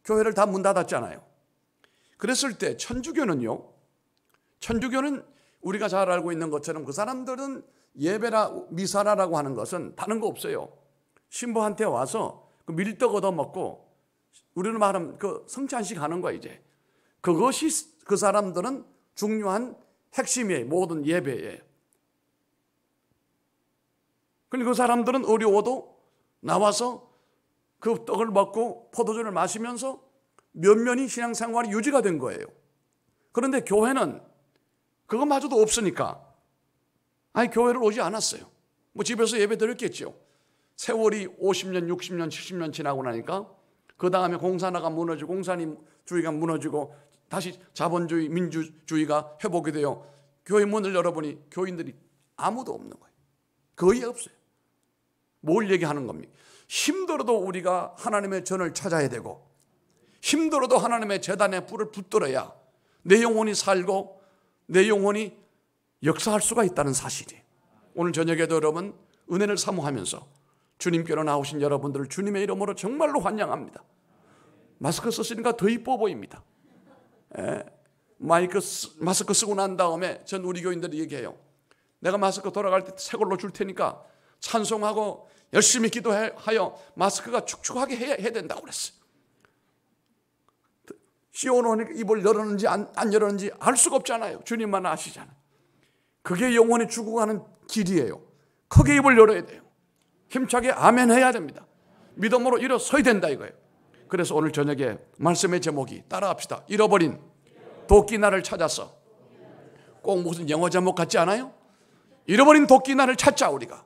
교회를 다 문 닫았잖아요. 그랬을 때 천주교는 우리가 잘 알고 있는 것처럼 그 사람들은 예배라 미사라라고 하는 것은 다른 거 없어요. 신부한테 와서 그 밀떡 얻어먹고 우리는 말하면 그 성찬식 하는 거야 이제. 그것이 그 사람들은 중요한 핵심이에요. 모든 예배에. 그러니까 그 사람들은 어려워도 나와서 그 떡을 먹고 포도주를 마시면서 면면히 신앙생활이 유지가 된 거예요. 그런데 교회는 그것마저도 없으니까 교회를 오지 않았어요. 뭐 집에서 예배 드렸겠죠. 세월이 50년, 60년, 70년 지나고 나니까 그 다음에 공산화가 무너지고 공산주의가 무너지고 다시 자본주의, 민주주의가 회복이 되어 교회 문을 열어보니 교인들이 아무도 없는 거예요. 거의 없어요. 뭘 얘기하는 겁니까? 힘들어도 우리가 하나님의 전을 찾아야 되고 힘들어도 하나님의 제단에 불을 붙들어야 내 영혼이 살고 내 영혼이 역사할 수가 있다는 사실이에요. 오늘 저녁에도 여러분 은혜를 사모하면서 주님께로 나오신 여러분들을 주님의 이름으로 정말로 환영합니다. 마스크 썼으니까 더 이뻐 보입니다. 마스크 쓰고 난 다음에 전 우리 교인들이 얘기해요. 내가 마스크 돌아갈 때 새 걸로 줄 테니까 찬송하고 열심히 기도하여 마스크가 축축하게 해야 된다고 그랬어요. 씌워놓으니까 입을 열었는지 안 열었는지 알 수가 없잖아요. 주님만 아시잖아요. 그게 영혼이 죽어가는 길이에요. 크게 입을 열어야 돼요. 힘차게 아멘 해야 됩니다. 믿음으로 일어서야 된다 이거예요. 그래서 오늘 저녁에 말씀의 제목이 따라합시다. 잃어버린 도끼날을 찾았어. 꼭 무슨 영어 제목 같지 않아요? 잃어버린 도끼날을 찾자 우리가.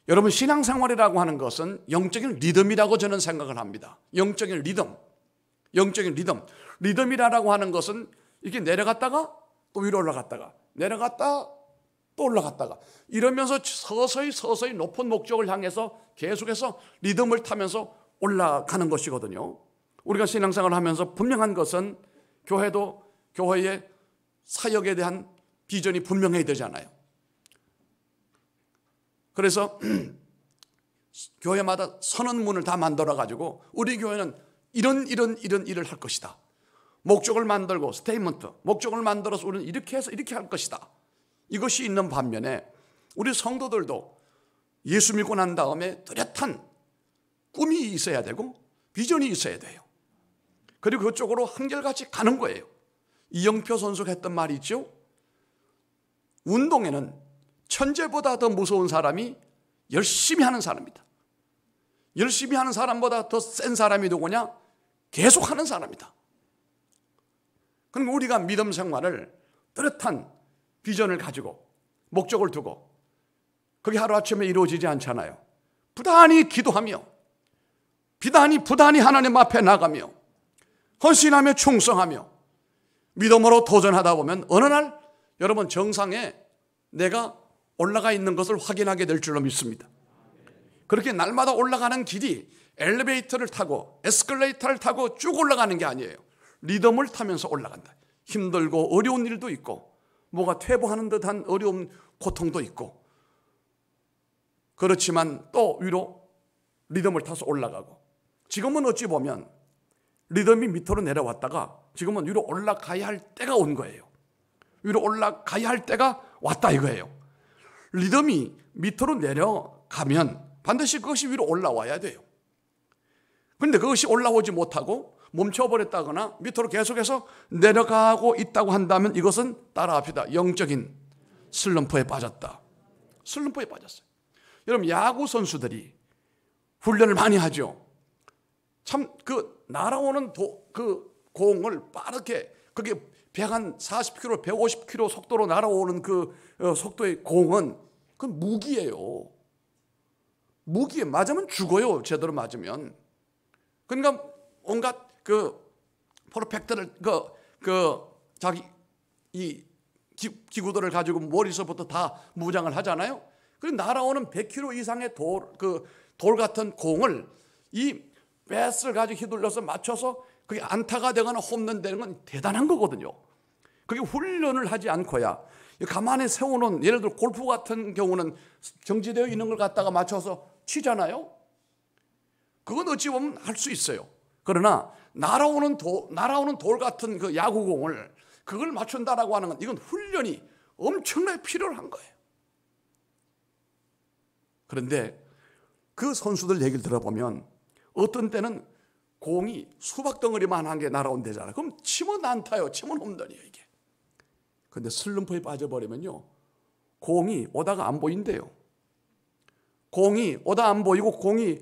여러분 신앙생활이라고 하는 것은 영적인 리듬이라고 저는 생각을 합니다. 영적인 리듬. 리듬이라고 하는 것은 이렇게 내려갔다가 또 위로 올라갔다가 내려갔다 또 올라갔다가 이러면서 서서히 높은 목적을 향해서 계속해서 리듬을 타면서 올라가는 것이거든요. 우리가 신앙생활을 하면서 분명한 것은 교회도 교회의 사역에 대한 비전이 분명해야 되잖아요. 그래서 교회마다 선언문을 다 만들어가지고 우리 교회는 이런 일을 할 것이다. 목적을 만들고 스테이트먼트, 목적을 만들어서 우리는 이렇게 해서 이렇게 할 것이다. 이것이 있는 반면에 우리 성도들도 예수 믿고 난 다음에 뚜렷한 꿈이 있어야 되고 비전이 있어야 돼요. 그리고 그쪽으로 한결같이 가는 거예요. 이영표 선수가 했던 말이 있죠. 운동에는 천재보다 더 무서운 사람이 열심히 하는 사람이다. 열심히 하는 사람보다 더 센 사람이 누구냐? 계속하는 사람이다. 그러니까 우리가 믿음 생활을 뚜렷한 비전을 가지고 목적을 두고 그게 하루아침에 이루어지지 않잖아요. 부단히 기도하며 부단히 하나님 앞에 나가며 헌신하며 충성하며 믿음으로 도전하다 보면 어느 날 여러분 정상에 내가 올라가 있는 것을 확인하게 될 줄로 믿습니다. 그렇게 날마다 올라가는 길이 엘리베이터를 타고 에스컬레이터를 타고 쭉 올라가는 게 아니에요. 리듬을 타면서 올라간다. 힘들고 어려운 일도 있고 뭐가 퇴보하는 듯한 어려운 고통도 있고 그렇지만 또 위로 리듬을 타서 올라가고 지금은 어찌 보면 리듬이 밑으로 내려왔다가 지금은 위로 올라가야 할 때가 온 거예요. 위로 올라가야 할 때가 왔다 이거예요. 리듬이 밑으로 내려가면 반드시 그것이 위로 올라와야 돼요. 그런데 그것이 올라오지 못하고 멈춰버렸다거나 밑으로 계속해서 내려가고 있다고 한다면 이것은 따라합시다. 영적인 슬럼프에 빠졌다. 슬럼프에 빠졌어요. 여러분 야구 선수들이 훈련을 많이 하죠. 참 그 날아오는 그 공을 빠르게 그게 140km, 150km 속도로 날아오는 그 속도의 공은 그건 무기예요. 무기에 맞으면 죽어요. 제대로 맞으면. 그러니까 온갖 그 프로텍터를 자기 이 기구들을 가지고 머리서부터 다 무장을 하잖아요. 그리고 날아오는 100km 이상의 돌 같은 공을 이 배스를 가지고 휘둘러서 맞춰서 그게 안타가 되거나 홈런 되는 건 대단한 거거든요. 그게 훈련을 하지 않고야 가만히 세워놓은 예를 들어 골프 같은 경우는 정지되어 있는 걸 갖다가 맞춰서 치잖아요. 그건 어찌 보면 할 수 있어요. 그러나 날아오는 돌 같은 그 야구공을 그걸 맞춘다라고 하는 건 이건 훈련이 엄청나게 필요한 거예요. 그런데 그 선수들 얘기를 들어보면 어떤 때는 공이 수박 덩어리만한 게 날아온대잖아요. 그럼 치면 안타요. 치면 홈런이에요 이게. 그런데 슬럼프에 빠져버리면요, 공이 오다가 안 보인대요. 공이 오다 안 보이고 공이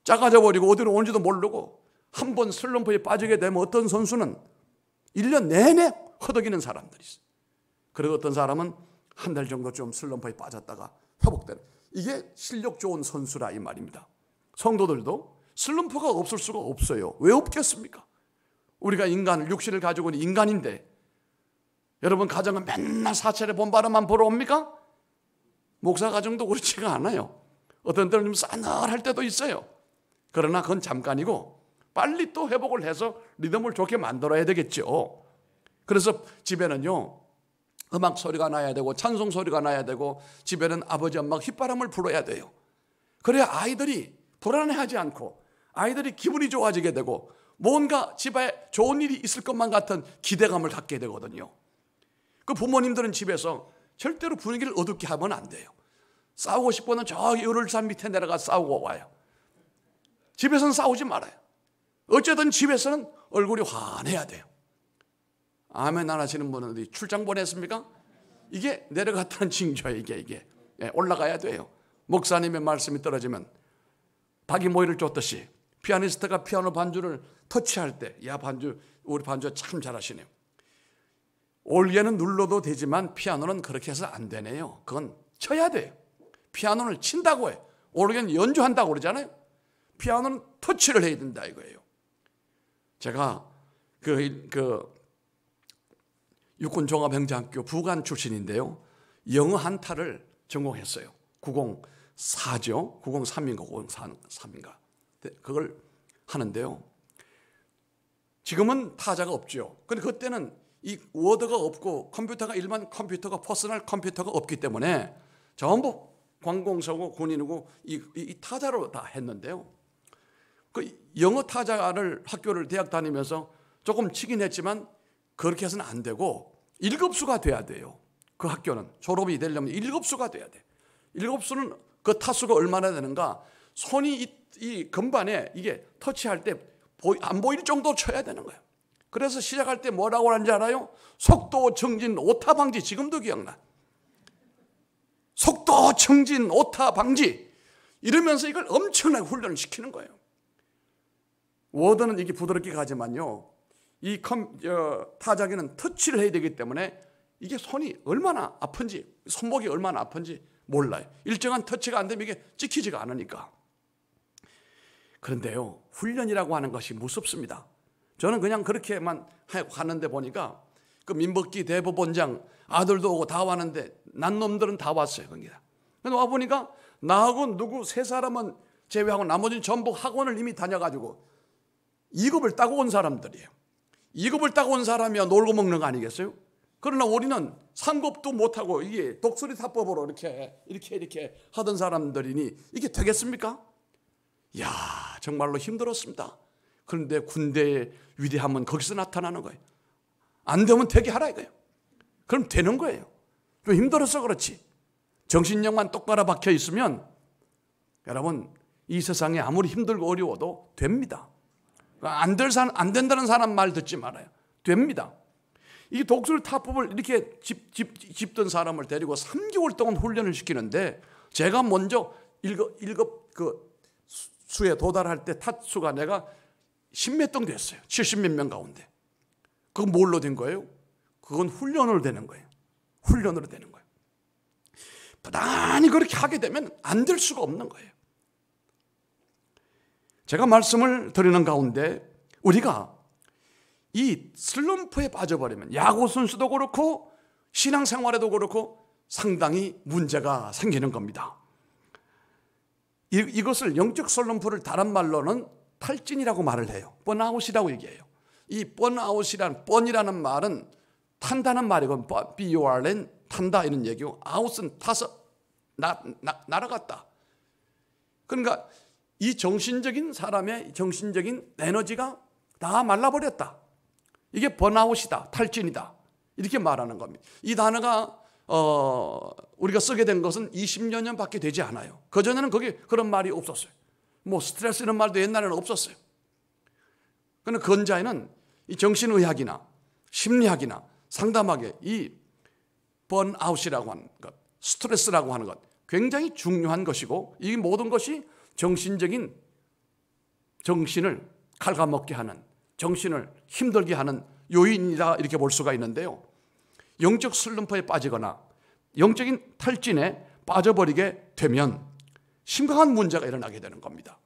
작아져 버리고 어디로 오는지도 모르고 한 번 슬럼프에 빠지게 되면 어떤 선수는 1년 내내 허덕이는 사람들이 있어요. 그리고 어떤 사람은 한 달 정도 좀 슬럼프에 빠졌다가 회복되는, 이게 실력 좋은 선수라 이 말입니다. 성도들도 슬럼프가 없을 수가 없어요. 왜 없겠습니까? 우리가 육신을 가지고 있는 인간인데, 여러분 가정은 맨날 사찰에 본바람만 보러 옵니까? 목사 가정도 그렇지가 않아요. 어떤 때는 좀 싸늘할 때도 있어요. 그러나 그건 잠깐이고 빨리 또 회복을 해서 리듬을 좋게 만들어야 되겠죠. 그래서 집에는요, 음악 소리가 나야 되고 찬송 소리가 나야 되고 집에는 아버지 엄마가 휘바람을 불어야 돼요. 그래야 아이들이 불안해하지 않고 아이들이 기분이 좋아지게 되고 뭔가 집에 좋은 일이 있을 것만 같은 기대감을 갖게 되거든요. 그 부모님들은 집에서 절대로 분위기를 어둡게 하면 안 돼요. 싸우고 싶으면 저기 을을산 밑에 내려가 싸우고 와요. 집에서는 싸우지 말아요. 어쨌든 집에서는 얼굴이 환해야 돼요. 아멘 안 하시는 분은 어디 출장 보냈습니까? 이게 내려갔다는 징조예요. 이게 올라가야 돼요. 목사님의 말씀이 떨어지면 박이 모이를 쫓듯이 피아니스트가 피아노 반주를 터치할 때, 야 우리 반주 참 잘하시네요. 올게는 눌러도 되지만 피아노는 그렇게 해서 안 되네요. 그건 쳐야 돼요. 피아노를 친다고 해요. 올게는 연주한다고 그러잖아요. 피아노는 터치를 해야 된다 이거예요. 제가 육군종합행정학교 부관 출신인데요, 영어 한타를 전공했어요. 904죠. 903인가 903인가 그걸 하는데요, 지금은 타자가 없죠. 근데 그때는 이 워드가 없고 일반 컴퓨터가 퍼스널 컴퓨터가 없기 때문에 전부 관공서고 군인이고 이 타자로 다 했는데요, 그 영어 타자를 학교를 대학 다니면서 조금 치긴 했지만 그렇게 해서는 안 되고 1급수가 돼야 돼요. 그 학교는 졸업이 되려면 1급수가 돼야 돼. 1급수는 그 타수가 얼마나 되는가, 손이 이 건반에 이게 터치할 때 안 보일 정도 쳐야 되는 거예요. 그래서 시작할 때 뭐라고 하는지 알아요? 속도 정진 오타 방지. 지금도 기억나. 속도 정진 오타 방지 이러면서 이걸 엄청나게 훈련을 시키는 거예요. 워드는 이게 부드럽게 가지만요, 이 타자기는 터치를 해야 되기 때문에 이게 손이 얼마나 아픈지, 손목이 얼마나 아픈지 몰라요. 일정한 터치가 안 되면 이게 찍히지가 않으니까. 그런데요, 훈련이라고 하는 것이 무섭습니다. 저는 그냥 그렇게만 하는데 보니까 그 민법기 대법원장 아들도 오고 다 왔는데 난 놈들은 다 왔어요. 거기다. 근데 와보니까 나하고 누구 세 사람은 제외하고 나머지는 전부 학원을 이미 다녀가지고 2급을 따고 온 사람들이에요. 2급을 따고 온 사람이야 놀고 먹는 거 아니겠어요? 그러나 우리는 3급도 못하고 이게 독수리 타법으로 이렇게 하던 사람들이니 이게 되겠습니까? 이야, 정말로 힘들었습니다. 그런데 군대의 위대함은 거기서 나타나는 거예요. 안 되면 되게 하라 이거예요. 그럼 되는 거예요. 좀 힘들어서 그렇지. 정신력만 똑바로 박혀 있으면 여러분 이 세상에 아무리 힘들고 어려워도 됩니다. 안 된다는 사람 말 듣지 말아요. 됩니다. 이 독수리 타법을 이렇게 짚던 사람을 데리고 3개월 동안 훈련을 시키는데 제가 먼저 1급 그 수에 도달할 때 타수가 내가 10몇 등 됐어요. 70몇 명 가운데. 그건 뭘로 된 거예요? 그건 훈련으로 되는 거예요. 훈련으로 되는 거예요. 부단히 그렇게 하게 되면 안 될 수가 없는 거예요. 제가 말씀을 드리는 가운데 우리가 이 슬럼프에 빠져버리면 야구 선수도 그렇고 신앙생활에도 그렇고 상당히 문제가 생기는 겁니다. 이것을 영적 슬럼프를 다른 말로는 탈진이라고 말을 해요. 번아웃이라고 얘기해요. 이 번이라는 말은 탄다는 말이고 B-O-R-N 탄다 이런 얘기고 아웃은 타서 날아갔다. 그러니까 이 정신적인 사람의 정신적인 에너지가 다 말라버렸다. 이게 번아웃이다, 탈진이다, 이렇게 말하는 겁니다. 이 단어가 우리가 쓰게 된 것은 20여 년밖에 되지 않아요. 그전에는 그런 말이 없었어요. 뭐 스트레스 이런 말도 옛날에는 없었어요. 그런데 근자에는 이 정신의학이나 심리학이나 상담학에 이 번아웃이라고 하는 것, 스트레스라고 하는 것 굉장히 중요한 것이고, 이 모든 것이 정신적인, 정신을 갉아먹게 하는, 정신을 힘들게 하는 요인이다, 이렇게 볼 수가 있는데요. 영적 슬럼프에 빠지거나 영적인 탈진에 빠져버리게 되면 심각한 문제가 일어나게 되는 겁니다.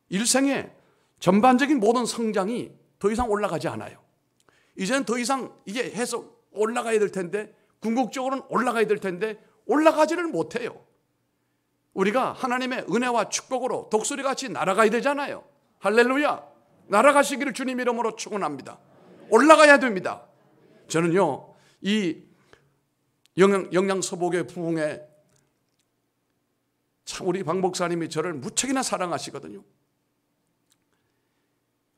일생의 전반적인 모든 성장이 더 이상 올라가지 않아요. 이제는 더 이상 이게 해서 올라가야 될 텐데, 궁극적으로는 올라가야 될 텐데 올라가지를 못해요. 우리가 하나님의 은혜와 축복으로 독수리같이 날아가야 되잖아요. 할렐루야. 날아가시기를 주님 이름으로 축원합니다. 올라가야 됩니다. 저는요, 이 영양서복의 부흥회 참 우리 박 목사님이 저를 무척이나 사랑하시거든요.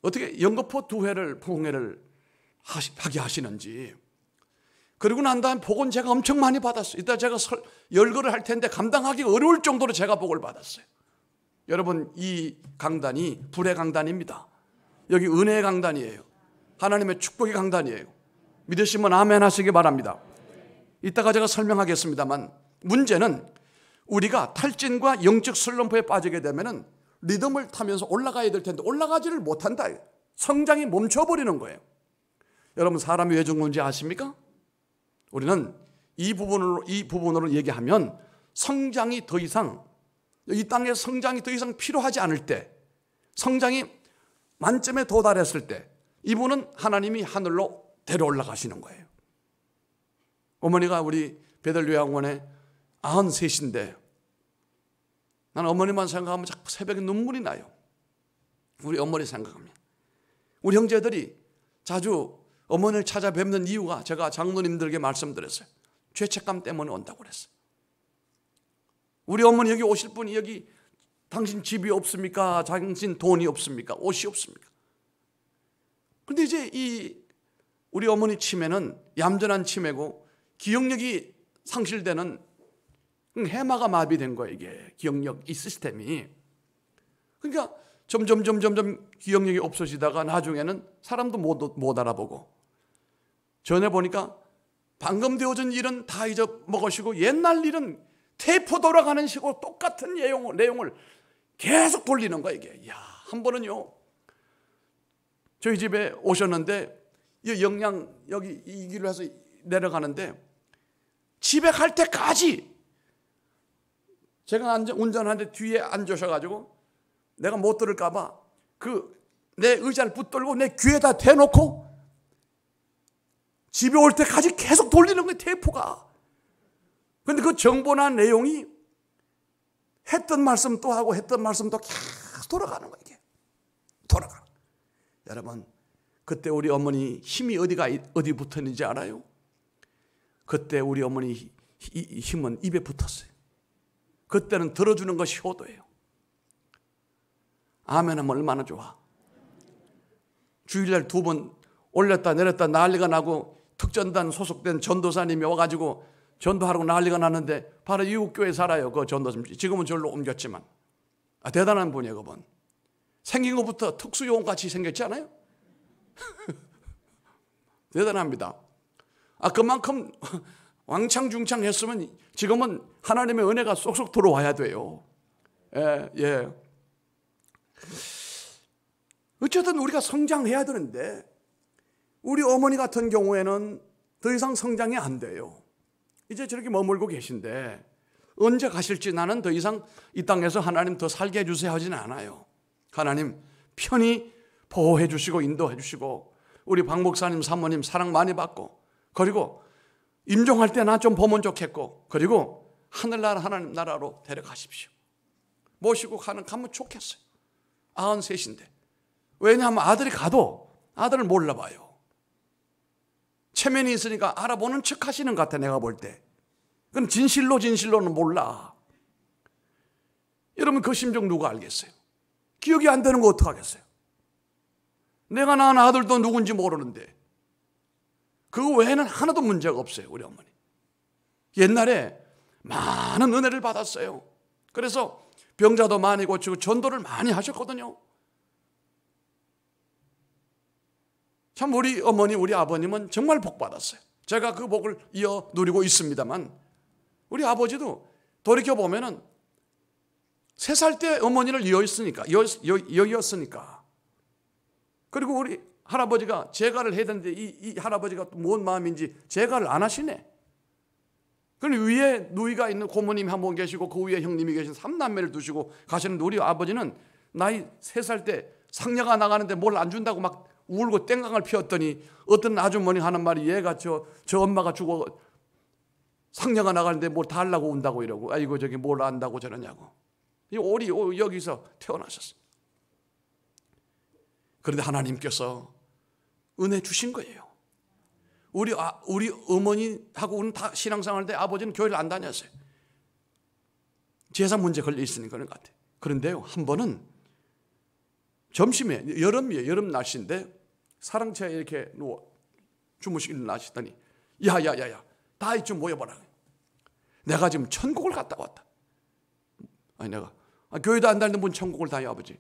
어떻게 연거푸 2회를 부흥회를 하게 하시는지. 그리고 난 다음에 복은 제가 엄청 많이 받았어요. 이따 제가 열거를 할 텐데 감당하기 어려울 정도로 제가 복을 받았어요. 여러분, 이 강단이 불의 강단입니다. 여기 은혜의 강단이에요. 하나님의 축복의 강단이에요. 믿으시면 아멘 하시기 바랍니다. 이따가 제가 설명하겠습니다만, 문제는 우리가 탈진과 영적 슬럼프에 빠지게 되면은 리듬을 타면서 올라가야 될 텐데 올라가지를 못한다. 성장이 멈춰버리는 거예요. 여러분, 사람이 왜 죽는지 아십니까? 우리는 이 부분으로 얘기하면 성장이 더 이상, 이 땅에 성장이 더 이상 필요하지 않을 때, 성장이 만점에 도달했을 때, 이분은 하나님이 하늘로 데려 올라가시는 거예요. 어머니가 우리 베들요양원에 93인데 나는 어머니만 생각하면 자꾸 새벽에 눈물이 나요. 우리 어머니 생각하면. 우리 형제들이 자주 어머니를 찾아뵙는 이유가 제가 장로님들에게 말씀드렸어요. 죄책감 때문에 온다고 그랬어요. 우리 어머니 여기 오실 분이, 여기 당신 집이 없습니까? 당신 돈이 없습니까? 옷이 없습니까? 그런데 이제 이 우리 어머니 치매는 얌전한 치매고 기억력이 상실되는 해마가 마비된 거예요. 이게 기억력, 이 시스템이. 그러니까 점점 기억력이 없어지다가 나중에는 사람도 못 알아보고, 전에 보니까 방금 되어진 일은 다 잊어먹으시고 옛날 일은 테이프 돌아가는 식으로 똑같은 내용을 계속 돌리는 거예요. 이게. 한 번은요, 저희 집에 오셨는데 이 여기 이 길로 해서 내려가는데 집에 갈 때까지 제가 운전하는데 뒤에 앉으셔가지고 내가 못 들을까봐 내 의자를 붙들고 내 귀에다 대놓고 집에 올 때까지 계속 돌리는 거예요, 테이프가. 그런데 그 정보나 내용이 했던 말씀 또 하고 했던 말씀 또 계속 돌아가는 거예요. 이게 돌아가는 거예요. 여러분, 그때 우리 어머니 힘이 어디 붙었는지 알아요? 그때 우리 어머니 힘은 입에 붙었어요. 그때는 들어주는 것이 효도예요. 아멘 하면 얼마나 좋아. 주일날 2번 올렸다 내렸다 난리가 나고 특전단 소속된 전도사님이 와가지고 전도하라고 난리가 났는데 바로 이웃교회에 살아요. 그 전도사님. 지금은 절로 옮겼지만. 대단한 분이에요. 그분. 생긴 것부터 특수요원같이 생겼지 않아요? 대단합니다. 그만큼 왕창중창 했으면 지금은 하나님의 은혜가 쏙쏙 들어와야 돼요. 예. 어쨌든 우리가 성장해야 되는데 우리 어머니 같은 경우에는 더 이상 성장이 안 돼요. 이제 저렇게 머물고 계신데 언제 가실지, 나는 더 이상 이 땅에서 하나님 더 살게 해주세요 하지는 않아요. 하나님 편히 보호해 주시고 인도해 주시고 우리 박 목사님 사모님 사랑 많이 받고, 그리고 임종할 때 나 좀 보면 좋겠고, 그리고 하늘나라 하나님 나라로 데려가십시오. 모시고 가면 좋겠어요. 93인데. 왜냐하면 아들이 가도 아들을 몰라봐요. 체면이 있으니까 알아보는 척 하시는 것 같아, 내가 볼 때. 그건 진실로는 몰라. 여러분 그 심정 누가 알겠어요? 기억이 안 되는 거 어떡하겠어요? 내가 낳은 아들도 누군지 모르는데 그거 외에는 하나도 문제가 없어요. 우리 어머니 옛날에 많은 은혜를 받았어요. 그래서 병자도 많이 고치고 전도를 많이 하셨거든요. 참 우리 어머니 우리 아버님은 정말 복 받았어요. 제가 그 복을 이어 누리고 있습니다만 우리 아버지도 돌이켜보면은 3살 때 어머니를 이었으니까 그리고 우리 할아버지가 재가를 해야 되는데 이 할아버지가 또 뭔 마음인지 재가를 안 하시네. 그럼 위에 누이가 있는 고모님이 한 분 계시고 그 위에 형님이 계신 3남매를 두시고 가시는데 우리 아버지는 나이 3살 때 상녀가 나가는데 뭘 안 준다고 막 울고 땡강을 피웠더니 어떤 아주머니 하는 말이 얘가 저 엄마가 죽어 상녀가 나가는데 뭘 달라고 운다고 이러고 아이고 저기 뭘 안다고 저러냐고. 이 오리 여기서 태어나셨어요. 그런데 하나님께서 은혜 주신 거예요. 우리 어머니하고 우리는 다 신앙생활 때 아버지는 교회를 안 다녔어요. 재산 문제 걸려 있으니까 그런 것 같아요. 그런데요 한 번은 점심에 여름이에요. 여름 날씨인데 사랑채에 이렇게 누워 주무시고 일어나시더니 야야야야 다 이쯤 모여봐라. 내가 지금 천국을 갔다 왔다. 아니 내가 교회도 안 다니는 분 천국을 다녀 아버지.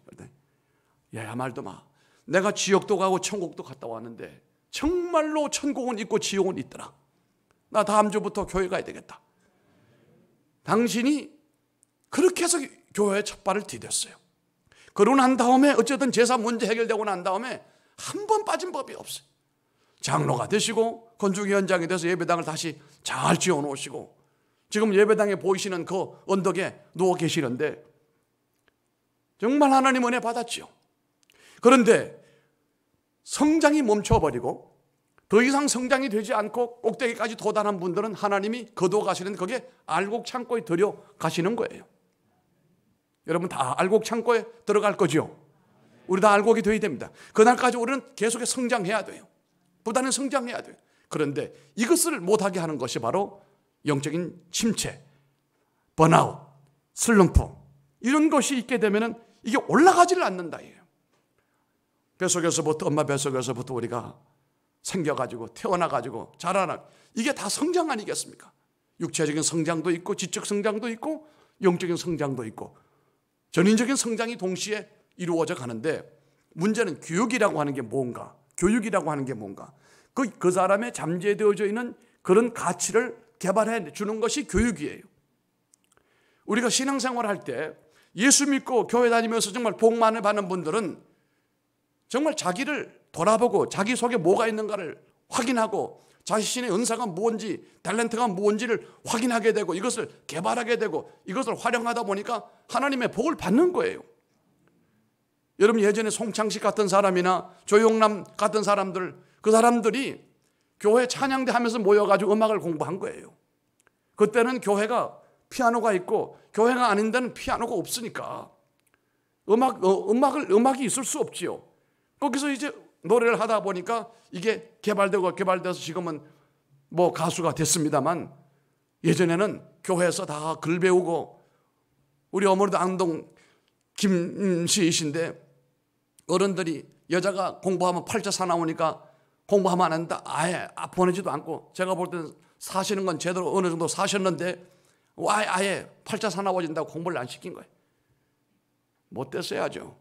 야야 말도 마. 내가 지옥도 가고 천국도 갔다 왔는데 정말로 천국은 있고 지옥은 있더라. 나 다음 주부터 교회 가야 되겠다. 당신이 그렇게 해서 교회에 첫 발을 디뎠어요. 그러고 난 다음에 어쨌든 재산 문제 해결되고 난 다음에 한 번 빠진 법이 없어요. 장로가 되시고 건축위원장이 돼서 예배당을 다시 잘 지어놓으시고 지금 예배당에 보이시는 그 언덕에 누워 계시는데 정말 하나님 은혜 받았지요. 그런데 성장이 멈춰버리고 더 이상 성장이 되지 않고 꼭대기까지 도달한 분들은 하나님이 거두어 가시는 거기에 알곡 창고에 들여 가시는 거예요. 여러분 다 알곡 창고에 들어갈 거죠. 우리 다 알곡이 되어야 됩니다. 그날까지 우리는 계속해서 성장해야 돼요. 부단히 성장해야 돼요. 그런데 이것을 못하게 하는 것이 바로 영적인 침체, 번아웃, 슬럼프 이런 것이 있게 되면 이게 올라가지를 않는다. 뱃속에서부터 엄마 뱃속에서부터 우리가 생겨가지고 태어나가지고 자라나 이게 다 성장 아니겠습니까? 육체적인 성장도 있고 지적 성장도 있고 영적인 성장도 있고 전인적인 성장이 동시에 이루어져 가는데 문제는 교육이라고 하는 게 뭔가 교육이라고 하는 게 뭔가 그 사람의 잠재되어져 있는 그런 가치를 개발해 주는 것이 교육이에요. 우리가 신앙생활 할 때 예수 믿고 교회 다니면서 정말 복만을 받는 분들은 정말 자기를 돌아보고 자기 속에 뭐가 있는가를 확인하고 자신의 은사가 뭔지 탤런트가 뭔지를 확인하게 되고 이것을 개발하게 되고 이것을 활용하다 보니까 하나님의 복을 받는 거예요. 여러분 예전에 송창식 같은 사람이나 조용남 같은 사람들 그 사람들이 교회 찬양대 하면서 모여가지고 음악을 공부한 거예요. 그때는 교회가 피아노가 있고 교회가 아닌 데는 피아노가 없으니까 음악이 있을 수 없지요. 거기서 이제 노래를 하다 보니까 이게 개발돼서 지금은 뭐 가수가 됐습니다만 예전에는 교회에서 다 글 배우고 우리 어머니도 안동 김씨이신데 어른들이 여자가 공부하면 팔자 사나우니까 공부하면 안 한다. 아예 보내지도 않고 제가 볼 때는 사시는 건 제대로 어느 정도 사셨는데 아예 팔자 사나워진다고 공부를 안 시킨 거예요. 못 됐어야죠.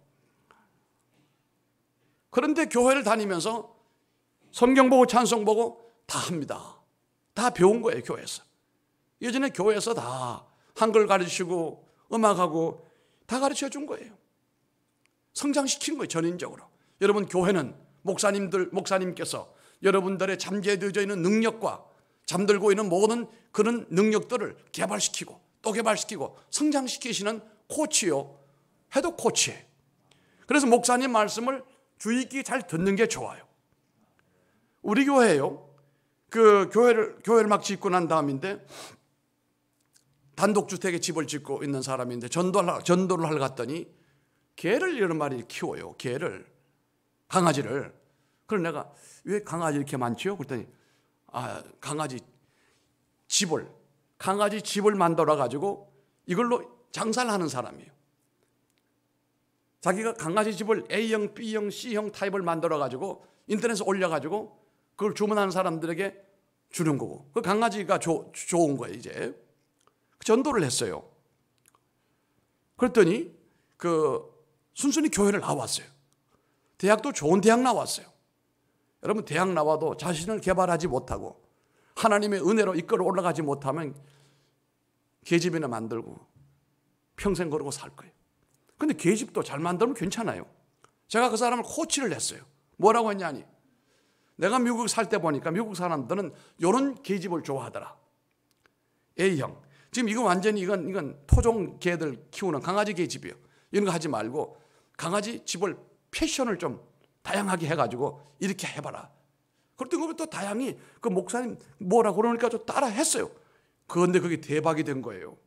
그런데 교회를 다니면서 성경 보고 찬송 보고 다 합니다. 다 배운 거예요, 교회에서. 예전에 교회에서 다 한글 가르치고 음악하고 다 가르쳐 준 거예요. 성장시킨 거예요, 전인적으로. 여러분, 교회는 목사님께서 여러분들의 잠재되어져 있는 능력과 잠들고 있는 모든 그런 능력들을 개발시키고 또 개발시키고 성장시키시는 코치요. 해도 코치예요. 그래서 목사님 말씀을 주의 깊게 잘 듣는 게 좋아요. 우리 교회요. 그 교회를 막 짓고 난 다음인데 단독주택에 집을 짓고 있는 사람인데 전도를 하러 갔더니 개를 이런 마리 키워요. 개를 강아지를. 그래서 내가 왜 강아지 이렇게 많지요? 그랬더니 강아지 집을 만들어 가지고 이걸로 장사를 하는 사람이에요. 자기가 강아지 집을 A형, B형, C형 타입을 만들어가지고 인터넷에 올려가지고 그걸 주문하는 사람들에게 주는 거고, 그 강아지가 좋은 거예요. 이제 전도를 했어요. 그랬더니 순순히 교회를 나왔어요. 대학도 좋은 대학 나왔어요. 여러분, 대학 나와도 자신을 개발하지 못하고 하나님의 은혜로 이끌어 올라가지 못하면 계집이나 만들고 평생 그러고 살 거예요. 근데 계집도 잘 만들면 괜찮아요. 제가 그 사람을 코치를 했어요. 뭐라고 했냐니, 내가 미국 살 때 보니까 미국 사람들은 이런 계집을 좋아하더라. A형. 지금 이거 완전히 이건 토종 개들 키우는 강아지 계집이에요. 이런 거 하지 말고 강아지 집을 패션을 좀 다양하게 해가지고 이렇게 해봐라. 그랬더니 또 다양히 그 목사님 뭐라 그러니까 좀 따라 했어요. 그런데 그게 대박이 된 거예요.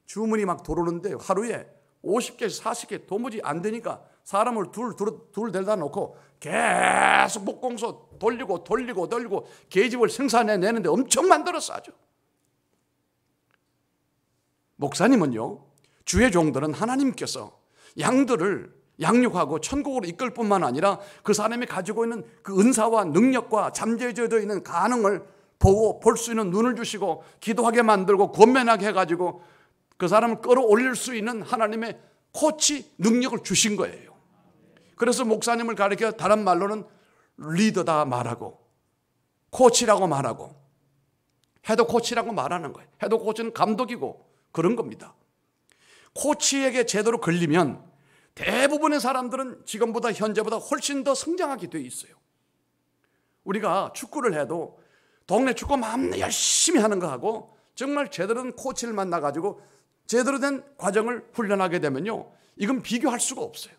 주문이 막 들어오는데 하루에 50개, 40개 도무지 안 되니까 사람을 둘 데려다 놓고 계속 목공소 돌리고 계집을 생산해내는데 엄청 만들었어 아주. 목사님은요, 주의 종들은 하나님께서 양들을 양육하고 천국으로 이끌 뿐만 아니라 그 사람이 가지고 있는 그 은사와 능력과 잠재되어 있는 가능을 보고 볼 수 있는 눈을 주시고 기도하게 만들고 권면하게 해가지고 그 사람을 끌어올릴 수 있는 하나님의 코치 능력을 주신 거예요. 그래서 목사님을 가리켜 다른 말로는 리더다 말하고 코치라고 말하고 헤드 코치라고 말하는 거예요. 헤드 코치는 감독이고 그런 겁니다. 코치에게 제대로 걸리면 대부분의 사람들은 지금보다 현재보다 훨씬 더 성장하게 되어 있어요. 우리가 축구를 해도 동네 축구 마음내 열심히 하는 거하고 정말 제대로 된 코치를 만나가지고 제대로 된 과정을 훈련하게 되면요, 이건 비교할 수가 없어요.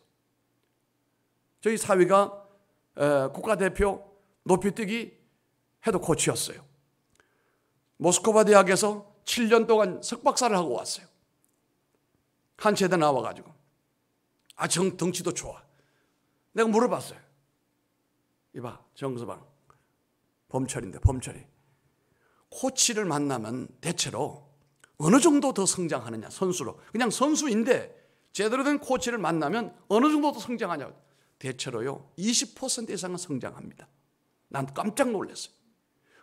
저희 사위가 국가대표 높이뛰기 헤드 코치였어요. 모스크바 대학에서 7년 동안 석박사를 하고 왔어요. 한체대 나와가지고 덩치도 좋아. 내가 물어봤어요. 이봐, 정서방, 범철인데 범철이 코치를 만나면 대체로 어느 정도 더 성장하느냐, 선수로. 그냥 선수인데 제대로 된 코치를 만나면 어느 정도 더 성장하냐. 대체로요 20% 이상은 성장합니다. 난 깜짝 놀랐어요.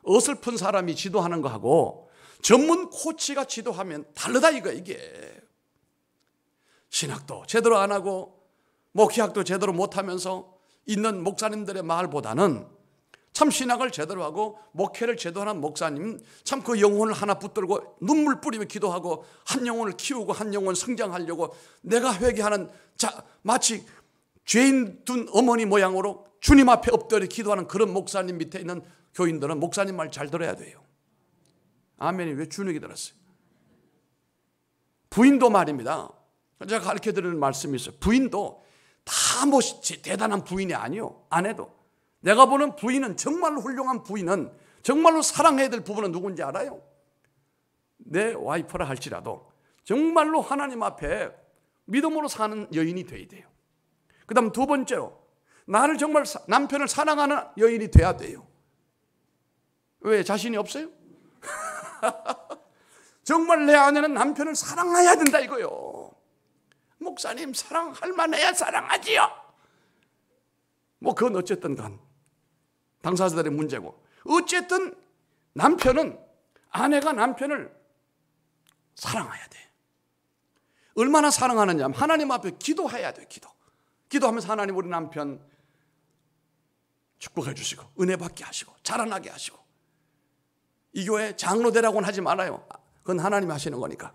어설픈 사람이 지도하는 거하고 전문 코치가 지도하면 다르다 이게. 신학도 제대로 안 하고 목회학도 제대로 못하면서 있는 목사님들의 말보다는 참 신학을 제대로 하고 목회를 제대로 하는 목사님, 참 그 영혼을 하나 붙들고 눈물 뿌리며 기도하고 한 영혼을 키우고 한 영혼 성장하려고 내가 회개하는 마치 죄인 둔 어머니 모양으로 주님 앞에 엎드려 기도하는 그런 목사님 밑에 있는 교인들은 목사님 말 잘 들어야 돼요. 아멘이 왜 주눅이 들었어요? 부인도 말입니다. 제가 가르쳐드리는 말씀이 있어요. 부인도 다 뭐 대단한 부인이 아니요. 아내도. 내가 보는 부인은, 정말로 훌륭한 부인은, 정말로 사랑해야 될 부분은 누군지 알아요? 내 와이프라 할지라도 정말로 하나님 앞에 믿음으로 사는 여인이 돼야 돼요. 그 다음 두 번째로, 나를 정말 남편을 사랑하는 여인이 돼야 돼요. 왜? 자신이 없어요? 정말 내 아내는 남편을 사랑해야 된다 이거요. 목사님, 사랑할 만해야 사랑하지요. 뭐 그건 어쨌든 간 당사자들의 문제고, 어쨌든 남편은, 아내가 남편을 사랑해야 돼. 얼마나 사랑하느냐 하면 하나님 앞에 기도해야 돼. 기도하면서 하나님, 우리 남편 축복해 주시고 은혜 받게 하시고 자라나게 하시고, 이 교회 장로 되라고는 하지 말아요. 그건 하나님이 하시는 거니까.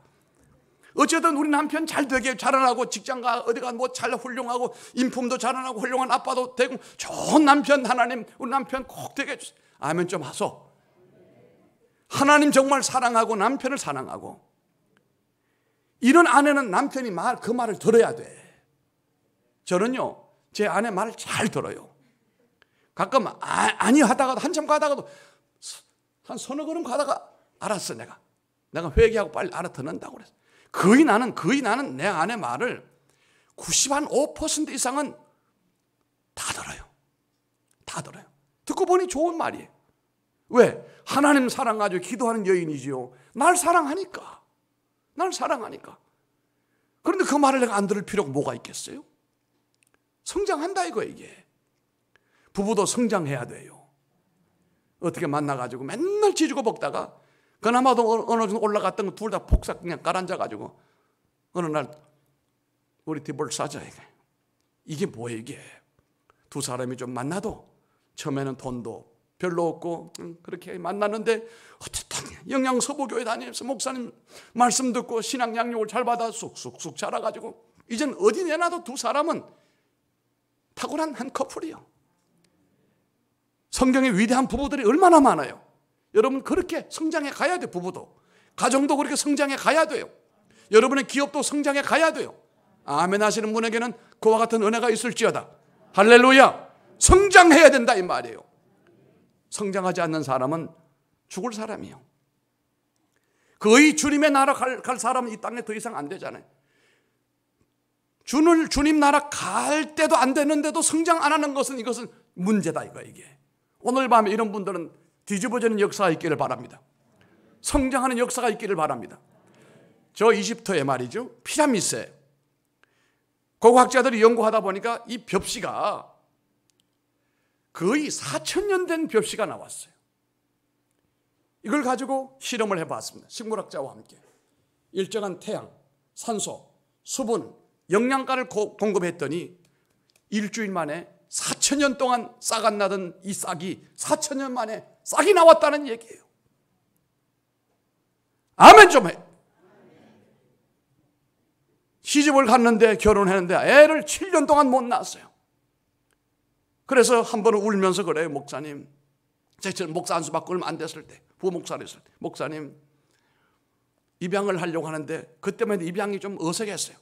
어쨌든 우리 남편 잘 되게 자라나고 직장가 어디가 뭐 잘 훌륭하고 인품도 자라나고 훌륭한 아빠도 되고 좋은 남편, 하나님 우리 남편 꼭 되게 해주세요. 아멘 좀 하소. 하나님 정말 사랑하고 남편을 사랑하고, 이런 아내는 남편이 그 말을 들어야 돼. 저는요 제 아내 말을 잘 들어요. 가끔 아니 하다가도 한참 가다가도 한 서너 걸음 가다가 알았어. 내가 회개하고 빨리 알아듣는다고 그랬어. 거의 나는 내 아내 말을 95% 이상은 다 들어요. 다 들어요. 듣고 보니 좋은 말이에요. 왜? 하나님 사랑가지고 기도하는 여인이지요. 날 사랑하니까. 그런데 그 말을 내가 안 들을 필요가 뭐가 있겠어요? 성장한다 이거 이게. 부부도 성장해야 돼요. 어떻게 만나가지고 맨날 지주고 볶다가 그나마도 어느 정도 올라갔던 거 둘 다 폭삭 그냥 가라앉아가지고 어느 날 우리 디볼스 하자 이게 뭐예요 이게. 두 사람이 좀 만나도 처음에는 돈도 별로 없고 그렇게 만났는데 어쨌든 영양서부교회 다니면서 목사님 말씀 듣고 신앙 양육을 잘 받아 쑥쑥쑥 자라가지고 이젠 어디 내놔도 두 사람은 탁월한 한 커플이요. 성경의 위대한 부부들이 얼마나 많아요. 여러분 그렇게 성장해 가야 돼요. 부부도 가정도 그렇게 성장해 가야 돼요. 여러분의 기업도 성장해 가야 돼요. 아멘 하시는 분에게는 그와 같은 은혜가 있을지어다. 할렐루야. 성장해야 된다 이 말이에요. 성장하지 않는 사람은 죽을 사람이에요. 거의 주님의 나라 갈 사람은 이 땅에 더 이상 안 되잖아요. 주님 나라 갈 때도 안 되는데도 성장 안 하는 것은 이것은 문제다 이게. 오늘 밤에 이런 분들은 뒤집어지는 역사가 있기를 바랍니다. 성장하는 역사가 있기를 바랍니다. 저 이집트에 말이죠. 피라미드에 고고학자들이 연구하다 보니까 이 벽시가 거의 4,000년 된 벽시가 나왔어요. 이걸 가지고 실험을 해봤습니다. 식물학자와 함께. 일정한 태양, 산소, 수분, 영양가를 공급했더니 일주일 만에 4,000년 동안 싹 안 나던 이 싹이 4,000년 만에 싹이 나왔다는 얘기예요. 아멘 좀 해. 시집을 갔는데 결혼했는데 애를 7년 동안 못 낳았어요. 그래서 한 번은 울면서 그래요. 목사님, 제가 목사 안수 받고 얼마 안 됐을 때, 부목사를 했을 때, 목사님 입양을 하려고 하는데 그때만 해도 입양이 좀 어색했어요.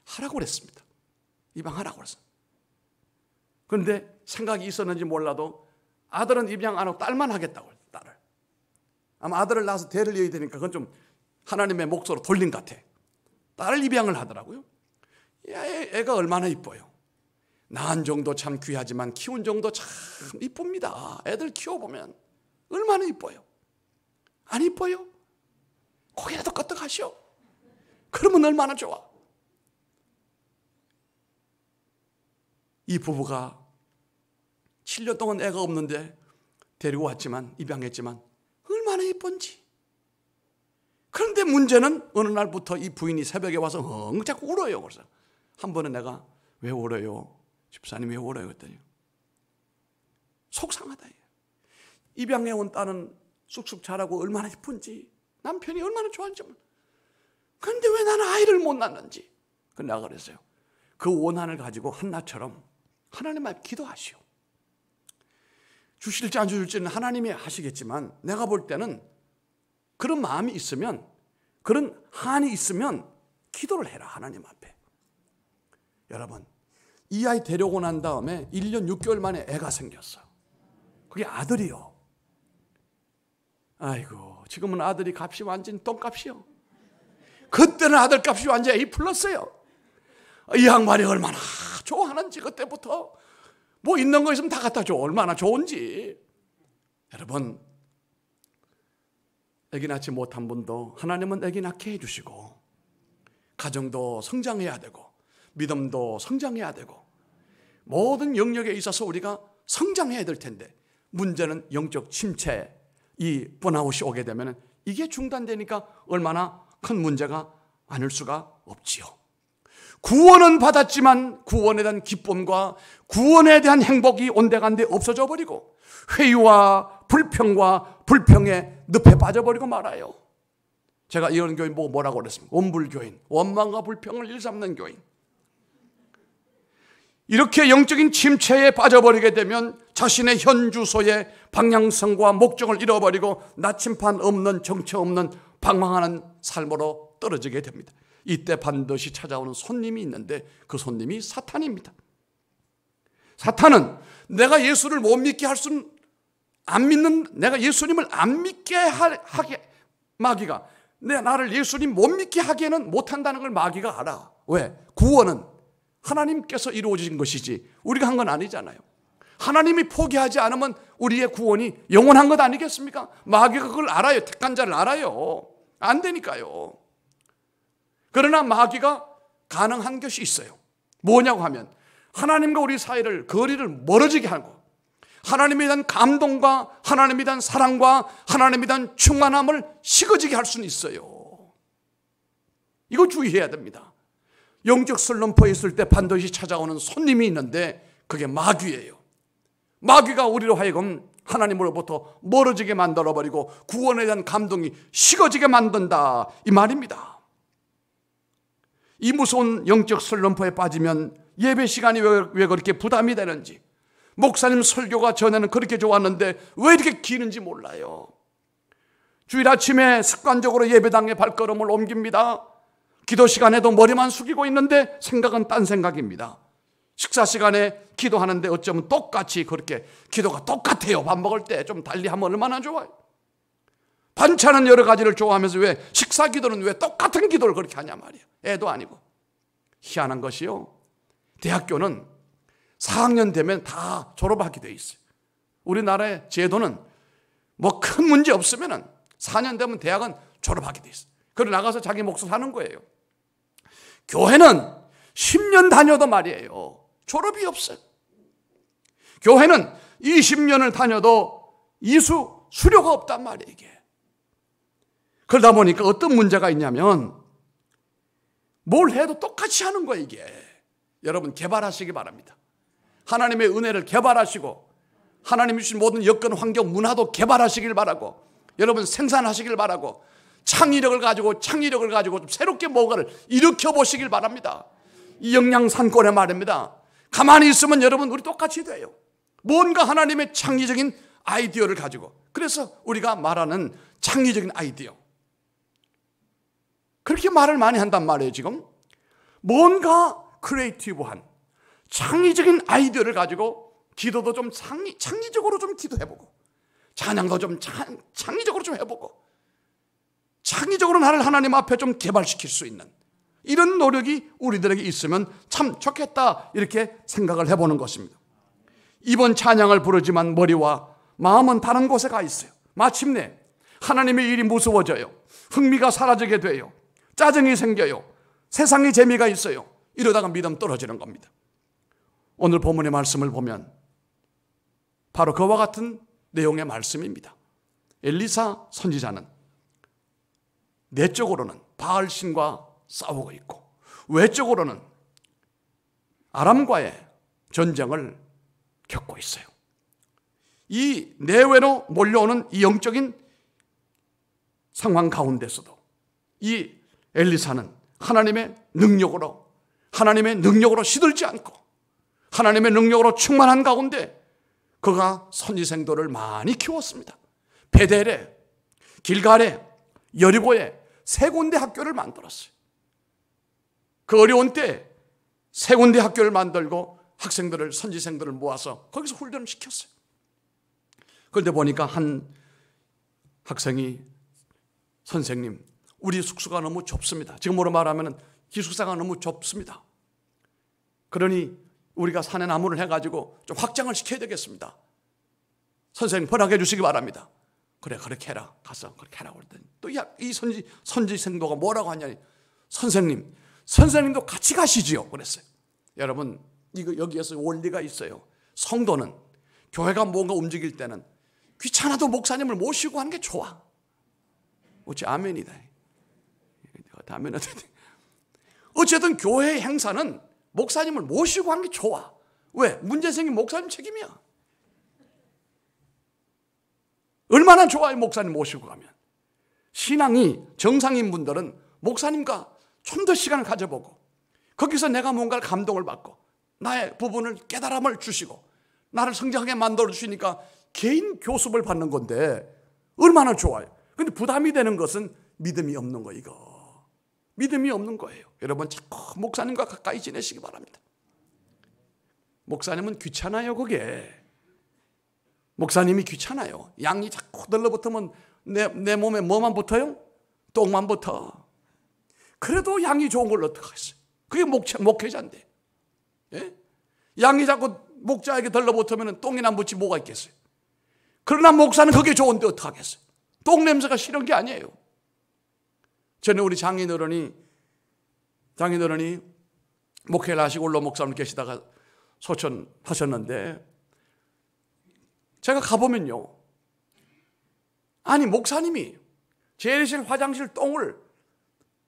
하라고 그랬습니다. 입양하라고 그랬어요. 그런데 생각이 있었는지 몰라도 아들은 입양 안 하고 딸만 하겠다고 해요. 딸을. 아마 아들을 낳아서 대를 이어야 되니까 그건 좀 하나님의 몫으로 돌린 것 같아. 딸을 입양을 하더라고요. 애가 얼마나 이뻐요. 낳은 정도 참 귀하지만 키운 정도 참 이쁩니다. 애들 키워보면 얼마나 이뻐요. 안 이뻐요? 고개라도 끄덕하시오. 그러면 얼마나 좋아. 이 부부가 7년 동안 애가 없는데 데리고 왔지만 입양했지만 얼마나 이쁜지. 그런데 문제는 어느 날부터 이 부인이 새벽에 와서 자꾸 울어요. 그래서 한 번은 내가 왜 울어요? 집사님 왜 울어요? 그랬더니 속상하다. 입양해 온 딸은 쑥쑥 자라고 얼마나 이쁜지 남편이 얼마나 좋아하는지. 그런데 왜 나는 아이를 못 낳는지. 그래서 내가 그랬어요. 그 원한을 가지고 한나처럼 하나님 앞에 기도하시오. 주실지 안 주실지는 하나님이 하시겠지만 내가 볼 때는 그런 마음이 있으면, 그런 한이 있으면 기도를 해라 하나님 앞에. 여러분 이 아이 데려오고 난 다음에 1년 6개월 만에 애가 생겼어. 그게 아들이요. 아이고 지금은 아들이 값이 완전 똥값이요. 그때는 아들 값이 완전 A 플러스예요. 이 양반이 얼마나 좋아하는지 그때부터 뭐 있는 거 있으면 다 갖다 줘. 얼마나 좋은지. 여러분 아기 낳지 못한 분도 하나님은 아기 낳게 해주시고 가정도 성장해야 되고 믿음도 성장해야 되고 모든 영역에 있어서 우리가 성장해야 될 텐데 문제는 영적 침체, 이 번아웃이 오게 되면 이게 중단되니까 얼마나 큰 문제가 아닐 수가 없지요. 구원은 받았지만 구원에 대한 기쁨과 구원에 대한 행복이 온데간데 없어져 버리고 회유와 불평과 불평의 늪에 빠져버리고 말아요. 제가 이런 교인 보고 뭐라고 그랬습니까? 원불교인, 원망과 불평을 일삼는 교인. 이렇게 영적인 침체에 빠져버리게 되면 자신의 현 주소의 방향성과 목적을 잃어버리고 나침판 없는 정처 없는 방황하는 삶으로 떨어지게 됩니다. 이때 반드시 찾아오는 손님이 있는데 그 손님이 사탄입니다. 사탄은 내가 예수를 못 믿게 할 수는 안 믿는, 내가 예수님을 안 믿게 하게 마귀가 나를 예수님 못 믿게 하기에는 못한다는 걸 마귀가 알아. 왜? 구원은 하나님께서 이루어진 것이지 우리가 한 건 아니잖아요. 하나님이 포기하지 않으면 우리의 구원이 영원한 것 아니겠습니까? 마귀가 그걸 알아요. 택한 자를 알아요. 안 되니까요. 그러나 마귀가 가능한 것이 있어요. 뭐냐고 하면 하나님과 우리 사이를 거리를 멀어지게 하고 하나님에 대한 감동과 하나님에 대한 사랑과 하나님에 대한 충만함을 식어지게 할 수는 있어요. 이거 주의해야 됩니다. 영적 슬럼프에 있을 때 반드시 찾아오는 손님이 있는데 그게 마귀예요. 마귀가 우리로 하여금 하나님으로부터 멀어지게 만들어버리고 구원에 대한 감동이 식어지게 만든다, 이 말입니다. 이 무서운 영적 슬럼프에 빠지면 예배 시간이 왜 그렇게 부담이 되는지, 목사님 설교가 전에는 그렇게 좋았는데 왜 이렇게 기는지 몰라요. 주일 아침에 습관적으로 예배당에 발걸음을 옮깁니다. 기도 시간에도 머리만 숙이고 있는데 생각은 딴 생각입니다. 식사 시간에 기도하는데 어쩌면 똑같이 그렇게 기도가 똑같아요. 밥 먹을 때 좀 달리하면 얼마나 좋아요. 반찬은 여러 가지를 좋아하면서 왜 식사 기도는 왜 똑같은 기도를 그렇게 하냐 말이에요. 애도 아니고. 희한한 것이요, 대학교는 4학년 되면 다 졸업하게 돼 있어요. 우리나라의 제도는 뭐 큰 문제 없으면 4년 되면 대학은 졸업하게 돼 있어요. 그러고 나가서 자기 몫을 하는 거예요. 교회는 10년 다녀도 말이에요, 졸업이 없어요. 교회는 20년을 다녀도 수료가 없단 말이에요, 이게. 그러다 보니까 어떤 문제가 있냐면 뭘 해도 똑같이 하는 거예요, 이게. 여러분, 개발하시기 바랍니다. 하나님의 은혜를 개발하시고 하나님이 주신 모든 여건, 환경, 문화도 개발하시길 바라고, 여러분 생산하시길 바라고, 창의력을 가지고 좀 새롭게 뭔가를 일으켜 보시길 바랍니다. 이 영양산골의 말입니다. 가만히 있으면 여러분 우리 똑같이 돼요. 뭔가 하나님의 창의적인 아이디어를 가지고, 그래서 우리가 말하는 창의적인 아이디어, 그렇게 말을 많이 한단 말이에요. 지금 뭔가 크리에이티브한 창의적인 아이디어를 가지고 기도도 좀 창의적으로 좀 기도해보고, 찬양도 좀 창의적으로 좀 해보고, 창의적으로 나를 하나님 앞에 좀 개발시킬 수 있는 이런 노력이 우리들에게 있으면 참 좋겠다, 이렇게 생각을 해보는 것입니다. 이번 찬양을 부르지만 머리와 마음은 다른 곳에 가 있어요. 마침내 하나님의 일이 무서워져요. 흥미가 사라지게 돼요. 짜증이 생겨요. 세상에 재미가 있어요. 이러다가 믿음 떨어지는 겁니다. 오늘 본문의 말씀을 보면 바로 그와 같은 내용의 말씀입니다. 엘리사 선지자는 내적으로는 바알신과 싸우고 있고 외적으로는 아람과의 전쟁을 겪고 있어요. 이 내외로 몰려오는 이 영적인 상황 가운데서도 이 엘리사는 하나님의 능력으로 시들지 않고 하나님의 능력으로 충만한 가운데 그가 선지생도를 많이 키웠습니다. 베델에, 길갈에, 여리고에 세 군데 학교를 만들었어요. 그 어려운 때 세 군데 학교를 만들고 학생들을, 선지생들을 모아서 거기서 훈련을 시켰어요. 그런데 보니까 한 학생이, 선생님, 우리 숙소가 너무 좁습니다. 지금으로 말하면 기숙사가 너무 좁습니다. 그러니 우리가 산에 나무를 해가지고 좀 확장을 시켜야 되겠습니다. 선생님 허락해 주시기 바랍니다. 그래, 그렇게 해라. 가서 그렇게 하라고 그랬더니 또 이 선지생도가 뭐라고 하냐니, 선생님도 같이 가시지요, 그랬어요. 여러분, 여기에서 원리가 있어요. 성도는 교회가 뭔가 움직일 때는 귀찮아도 목사님을 모시고 하는 게 좋아. 어찌 아멘이다. 어쨌든 교회의 행사는 목사님을 모시고 하는 게 좋아. 왜? 문제 생긴 목사님 책임이야. 얼마나 좋아요, 목사님 모시고 가면. 신앙이 정상인 분들은 목사님과 좀 더 시간을 가져보고 거기서 내가 뭔가 감동을 받고 나의 부분을 깨달음을 주시고 나를 성장하게 만들어 주시니까 개인 교습을 받는 건데 얼마나 좋아요. 그런데 부담이 되는 것은 믿음이 없는 거, 이거. 믿음이 없는 거예요. 여러분, 자꾸 목사님과 가까이 지내시기 바랍니다. 목사님은 귀찮아요, 그게. 목사님이 귀찮아요. 양이 자꾸 들러붙으면 내 몸에 뭐만 붙어요? 똥만 붙어. 그래도 양이 좋은 걸 어떡하겠어요? 그게 목회자인데. 예? 양이 자꾸 목자에게 들러붙으면 똥이나 묻지 뭐가 있겠어요? 그러나 목사는 그게 좋은데 어떡하겠어요? 똥 냄새가 싫은 게 아니에요. 전에 우리 장인어른이 목회를 하시고 올로 목사님 계시다가 소천하셨는데 제가 가보면요, 아니 목사님이 재래실 화장실 똥을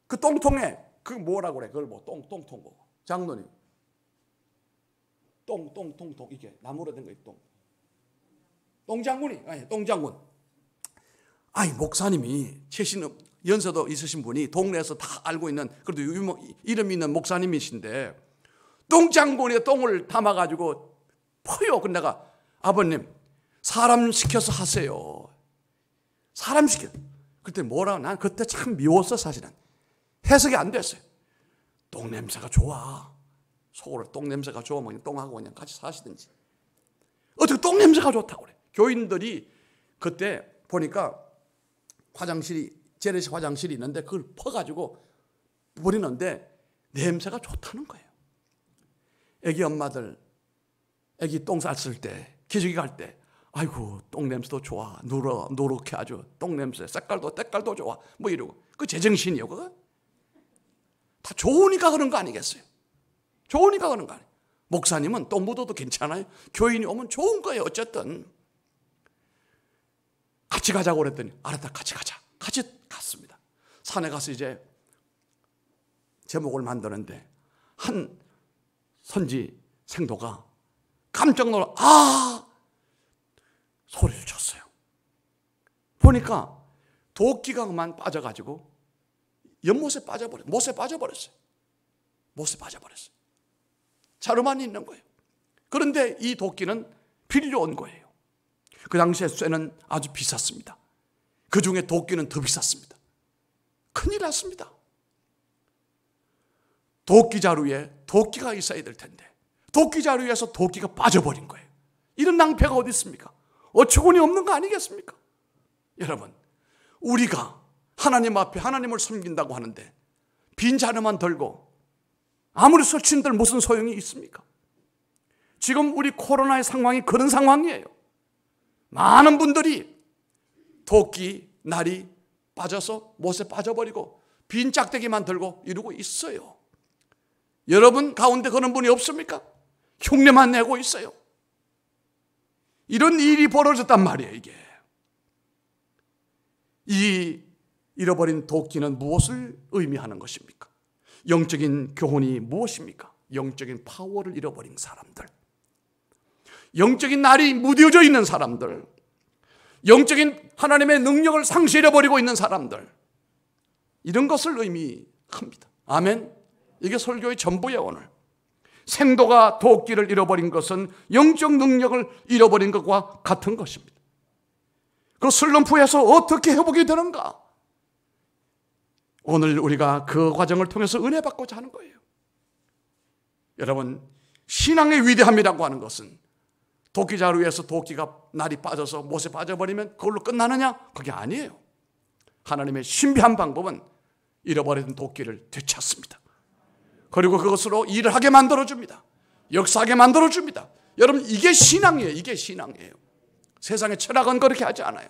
그 똥통에 그 뭐라고 그래, 그걸 뭐 똥통 뭐 장로님 똥 이게 나무로 된 거 똥장군이 아니 똥장군. 아니 목사님이 최신 연세도 있으신 분이 동네에서 다 알고 있는 그래도 이름 있는 목사님이신데 똥장군이 똥을 담아가지고 퍼요. 근데 내가 아버님 사람 시켜서 하세요. 사람 시켜. 그때 뭐라고, 난 그때 참 미웠어. 사실은 해석이 안 됐어요. 똥 냄새가 좋아. 속으로 똥 냄새가 좋으면 그냥 똥하고 그냥 같이 사시든지. 어떻게 똥 냄새가 좋다고 그래. 교인들이 그때 보니까 화장실이 재래식 화장실이 있는데 그걸 퍼가지고 버리는데 냄새가 좋다는 거예요. 애기 엄마들 애기 똥 쌌을 때 기저귀 갈 때 아이고 똥 냄새도 좋아. 누렇게 아주 똥 냄새 색깔도 때깔도 좋아. 뭐 이러고 그 제정신이요. 그거 다 좋으니까 그런 거 아니겠어요? 좋으니까 그런 거 아니에요. 목사님은 똥 묻어도 괜찮아요. 교인이 오면 좋은 거예요. 어쨌든 같이 가자고 그랬더니 알았다 같이 가자. 같이 갔습니다. 산에 가서 이제 제목을 만드는데 한 선지 생도가 깜짝 놀라 소리를 쳤어요. 보니까 도끼가 그만 빠져가지고 연못에 빠져버렸어요. 못에 빠져버렸어요. 자루만 있는 거예요. 그런데 이 도끼는 빌려온 거예요. 그 당시에 쇠는 아주 비쌌습니다. 그 중에 도끼는 더 비쌌습니다. 큰일 났습니다. 도끼 자루에 도끼가 있어야 될 텐데 도끼 자루에서 도끼가 빠져버린 거예요. 이런 낭패가 어디 있습니까? 어처구니 없는 거 아니겠습니까? 여러분, 우리가 하나님 앞에 하나님을 섬긴다고 하는데 빈 자루만 들고 아무리 설친들 무슨 소용이 있습니까? 지금 우리 코로나의 상황이 그런 상황이에요. 많은 분들이 도끼, 날이 빠져서 못에 빠져버리고 빈 짝대기만 들고 이러고 있어요. 여러분 가운데 그런 분이 없습니까? 흉내만 내고 있어요. 이런 일이 벌어졌단 말이에요. 이게 이 잃어버린 도끼는 무엇을 의미하는 것입니까? 영적인 교훈이 무엇입니까? 영적인 파워를 잃어버린 사람들, 영적인 날이 무뎌져 있는 사람들, 영적인 하나님의 능력을 상실해버리고 있는 사람들, 이런 것을 의미합니다. 아멘. 이게 설교의 전부예요. 오늘 생도가 도끼를 잃어버린 것은 영적 능력을 잃어버린 것과 같은 것입니다. 그 슬럼프에서 어떻게 회복이 되는가? 오늘 우리가 그 과정을 통해서 은혜 받고자 하는 거예요. 여러분, 신앙의 위대함이라고 하는 것은 도끼 자루에서 도끼가 날이 빠져서 못에 빠져버리면 그걸로 끝나느냐? 그게 아니에요. 하나님의 신비한 방법은 잃어버린 도끼를 되찾습니다. 그리고 그것으로 일을 하게 만들어줍니다. 역사하게 만들어줍니다. 여러분, 이게 신앙이에요. 이게 신앙이에요. 세상의 철학은 그렇게 하지 않아요.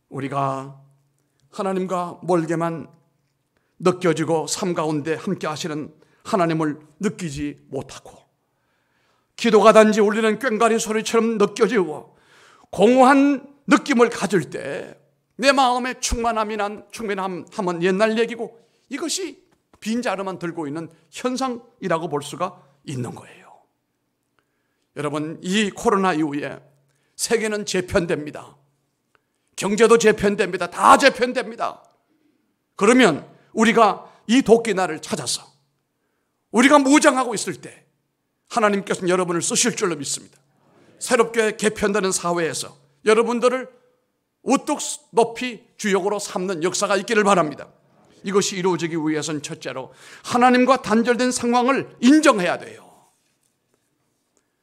우리가 하나님과 멀게만 느껴지고 삶 가운데 함께 하시는 하나님을 느끼지 못하고 기도가 단지 울리는 꽹과리 소리처럼 느껴지고 공허한 느낌을 가질 때 내 마음에 충만함은 옛날 얘기고 이것이 빈자루만 들고 있는 현상이라고 볼 수가 있는 거예요. 여러분, 이 코로나 이후에 세계는 재편됩니다. 경제도 재편됩니다. 다 재편됩니다. 그러면 우리가 이 도끼날을 찾아서 우리가 무장하고 있을 때 하나님께서는 여러분을 쓰실 줄로 믿습니다. 새롭게 개편되는 사회에서 여러분들을 우뚝 높이 주역으로 삼는 역사가 있기를 바랍니다. 이것이 이루어지기 위해서는 첫째로 하나님과 단절된 상황을 인정해야 돼요.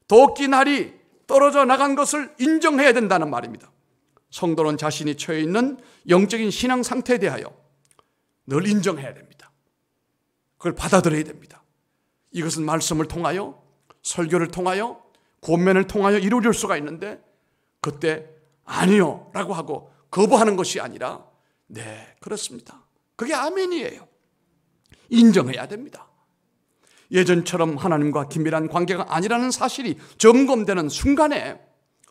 도끼날이 떨어져 나간 것을 인정해야 된다는 말입니다. 성도는 자신이 처해 있는 영적인 신앙 상태에 대하여 늘 인정해야 됩니다. 그걸 받아들여야 됩니다. 이것은 말씀을 통하여, 설교를 통하여, 권면을 통하여 이루어질 수가 있는데 그때 아니요 라고 하고 거부하는 것이 아니라 네 그렇습니다. 그게 아멘이에요. 인정해야 됩니다. 예전처럼 하나님과 긴밀한 관계가 아니라는 사실이 점검되는 순간에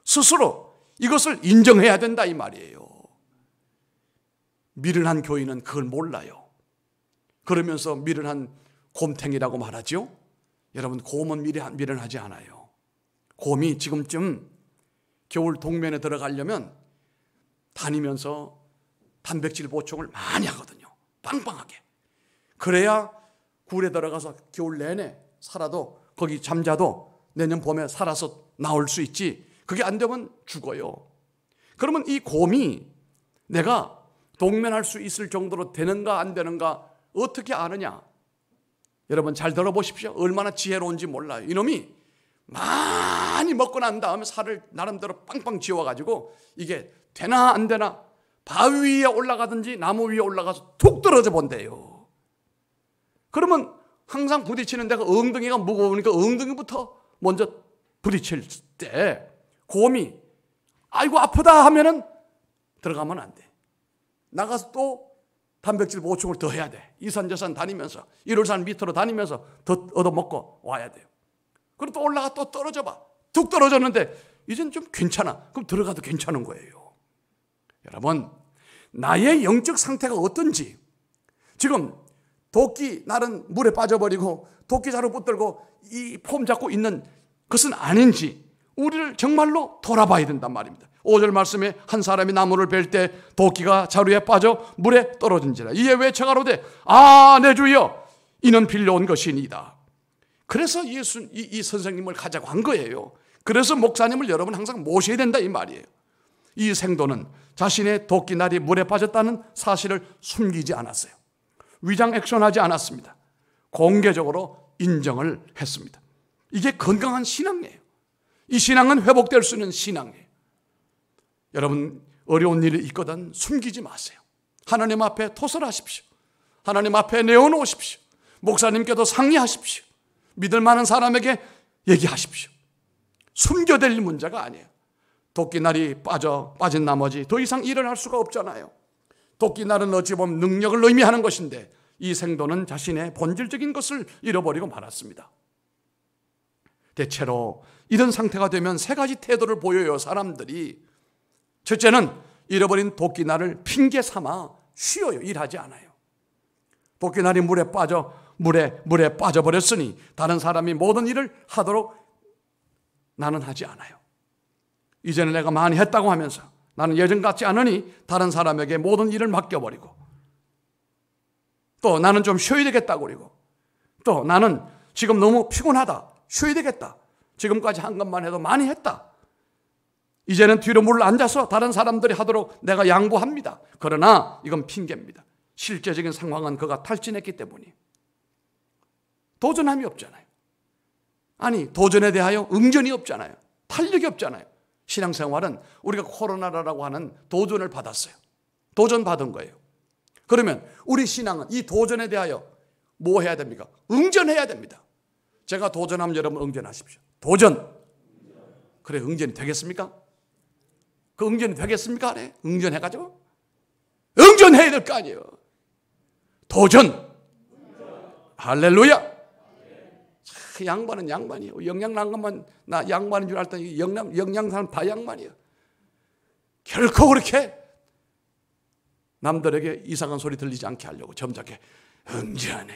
스스로 이것을 인정해야 된다 이 말이에요. 미련한 교인은 그걸 몰라요. 그러면서 미련한 곰탱이라고 말하죠. 여러분, 곰은 미련하지 않아요. 곰이 지금쯤 겨울 동면에 들어가려면 다니면서 단백질 보충을 많이 하거든요. 빵빵하게. 그래야 굴에 들어가서 겨울 내내 살아도, 거기 잠자도 내년 봄에 살아서 나올 수 있지. 그게 안 되면 죽어요. 그러면 이 곰이 내가 동면할 수 있을 정도로 되는가 안 되는가 어떻게 아느냐? 여러분 잘 들어보십시오. 얼마나 지혜로운지 몰라요. 이놈이 많이 먹고 난 다음에 살을 나름대로 빵빵 지워가지고 이게 되나 안 되나 바위 위에 올라가든지 나무 위에 올라가서 툭 떨어져 본대요. 그러면 항상 부딪히는 데가 엉덩이가 무거우니까 엉덩이부터 먼저 부딪힐 때 곰이 아이고 아프다 하면은 들어가면 안 돼. 나가서 또 단백질 보충을 더 해야 돼. 이산저산 다니면서 일월산 밑으로 다니면서 더 얻어먹고 와야 돼요. 그리고 또 올라가 또 떨어져 봐. 툭 떨어졌는데 이젠 좀 괜찮아. 그럼 들어가도 괜찮은 거예요. 여러분, 나의 영적 상태가 어떤지, 지금 도끼 날은 물에 빠져버리고 도끼 자루 붙들고 이 폼 잡고 있는 것은 아닌지 우리를 정말로 돌아봐야 된단 말입니다. 5절 말씀에 한 사람이 나무를 벨 때 도끼가 자루에 빠져 물에 떨어진지라 이에 외쳐가로되 아 내 주여 이는 빌려온 것이니이다. 그래서 이 선생님을 가자고 한 거예요. 그래서 목사님을 여러분 항상 모셔야 된다 이 말이에요. 이 생도는 자신의 도끼날이 물에 빠졌다는 사실을 숨기지 않았어요. 위장 액션하지 않았습니다. 공개적으로 인정을 했습니다. 이게 건강한 신앙이에요. 이 신앙은 회복될 수 있는 신앙이에요. 여러분, 어려운 일이 있거든 숨기지 마세요. 하나님 앞에 토설하십시오. 하나님 앞에 내어놓으십시오. 목사님께도 상의하십시오. 믿을 만한 사람에게 얘기하십시오. 숨겨댈 문제가 아니에요. 도끼날이 빠진 나머지 더 이상 일어날 수가 없잖아요. 도끼날은 어찌 보면 능력을 의미하는 것인데 이 생도는 자신의 본질적인 것을 잃어버리고 말았습니다. 대체로 이런 상태가 되면 세 가지 태도를 보여요. 사람들이. 첫째는 잃어버린 도끼날을 핑계 삼아 쉬어요. 일하지 않아요. 도끼날이 물에 빠져버렸으니 다른 사람이 모든 일을 하도록 나는 하지 않아요. 이제는 내가 많이 했다고 하면서 나는 예전 같지 않으니 다른 사람에게 모든 일을 맡겨버리고, 또 나는 좀 쉬어야 되겠다고 그러고, 또 나는 지금 너무 피곤하다, 쉬어야 되겠다, 지금까지 한 것만 해도 많이 했다, 이제는 뒤로 물러 앉아서 다른 사람들이 하도록 내가 양보합니다. 그러나 이건 핑계입니다. 실제적인 상황은 그가 탈진했기 때문이에요. 도전함이 없잖아요. 아니, 도전에 대하여 응전이 없잖아요. 탄력이 없잖아요. 신앙생활은 우리가 코로나라고 하는 도전을 받았어요. 도전받은 거예요. 그러면 우리 신앙은 이 도전에 대하여 뭐 해야 됩니까? 응전해야 됩니다. 제가 도전하면 여러분 응전하십시오. 도전. 그래, 응전이 되겠습니까? 그 응전이 되겠습니까? 네. 응전해가지고 응전해야 될 거 아니에요. 도전. 할렐루야. 양반은 양반이에요. 영양 난 것만 나 양반인 줄 알았더니 영양 사람 다 양반이에요. 결코 그렇게 남들에게 이상한 소리 들리지 않게 하려고 점잖게 응전해.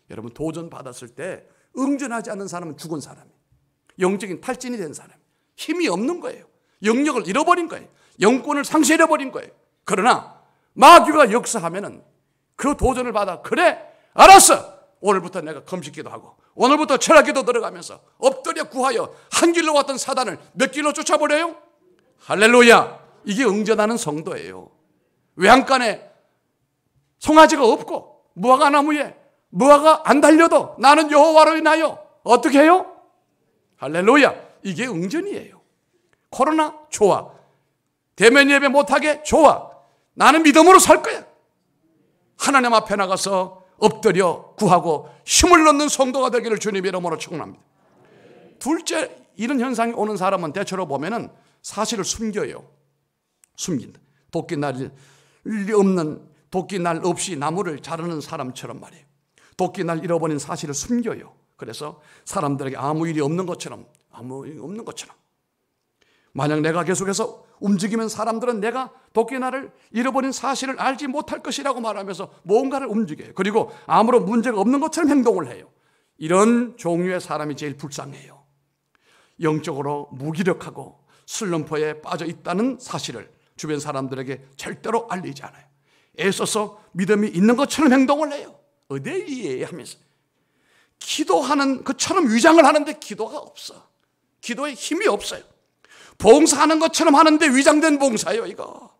여러분, 도전 받았을 때 응전하지 않는 사람은 죽은 사람이에요. 영적인 탈진이 된 사람, 힘이 없는 거예요. 영역을 잃어버린 거예요. 영권을 상실해버린 거예요. 그러나 마귀가 역사하면은 그 도전을 받아, 그래 알았어, 오늘부터 내가 금식기도 하고 오늘부터 철학기도 들어가면서 엎드려 구하여 한 길로 왔던 사단을 몇 길로 쫓아버려요? 할렐루야. 이게 응전하는 성도예요. 외양간에 송아지가 없고 무화과 나무에 무화과 안 달려도 나는 여호와로 인하여 어떻게 해요? 할렐루야. 이게 응전이에요. 코로나 좋아, 대면 예배 못하게 좋아, 나는 믿음으로 살 거야. 하나님 앞에 나가서 엎드려 구하고 힘을 넣는 성도가 되기를 주님의 이름으로 축원합니다. 둘째, 이런 현상이 오는 사람은 대체로 보면은 사실을 숨겨요. 숨긴다. 도끼날이 없는 도끼날 없이 나무를 자르는 사람처럼 말이에요. 도끼날 잃어버린 사실을 숨겨요. 그래서 사람들에게 아무 일이 없는 것처럼, 아무 일이 없는 것처럼. 만약 내가 계속해서 움직이면 사람들은 내가 도끼날을 잃어버린 사실을 알지 못할 것이라고 말하면서 뭔가를 움직여요. 그리고 아무런 문제가 없는 것처럼 행동을 해요. 이런 종류의 사람이 제일 불쌍해요. 영적으로 무기력하고 슬럼프에 빠져 있다는 사실을 주변 사람들에게 절대로 알리지 않아요. 애써서 믿음이 있는 것처럼 행동을 해요. 어디에 하면서 기도하는 것처럼 위장을 하는데 기도가 없어. 기도에 힘이 없어요. 봉사하는 것처럼 하는데 위장된 봉사예요, 이거.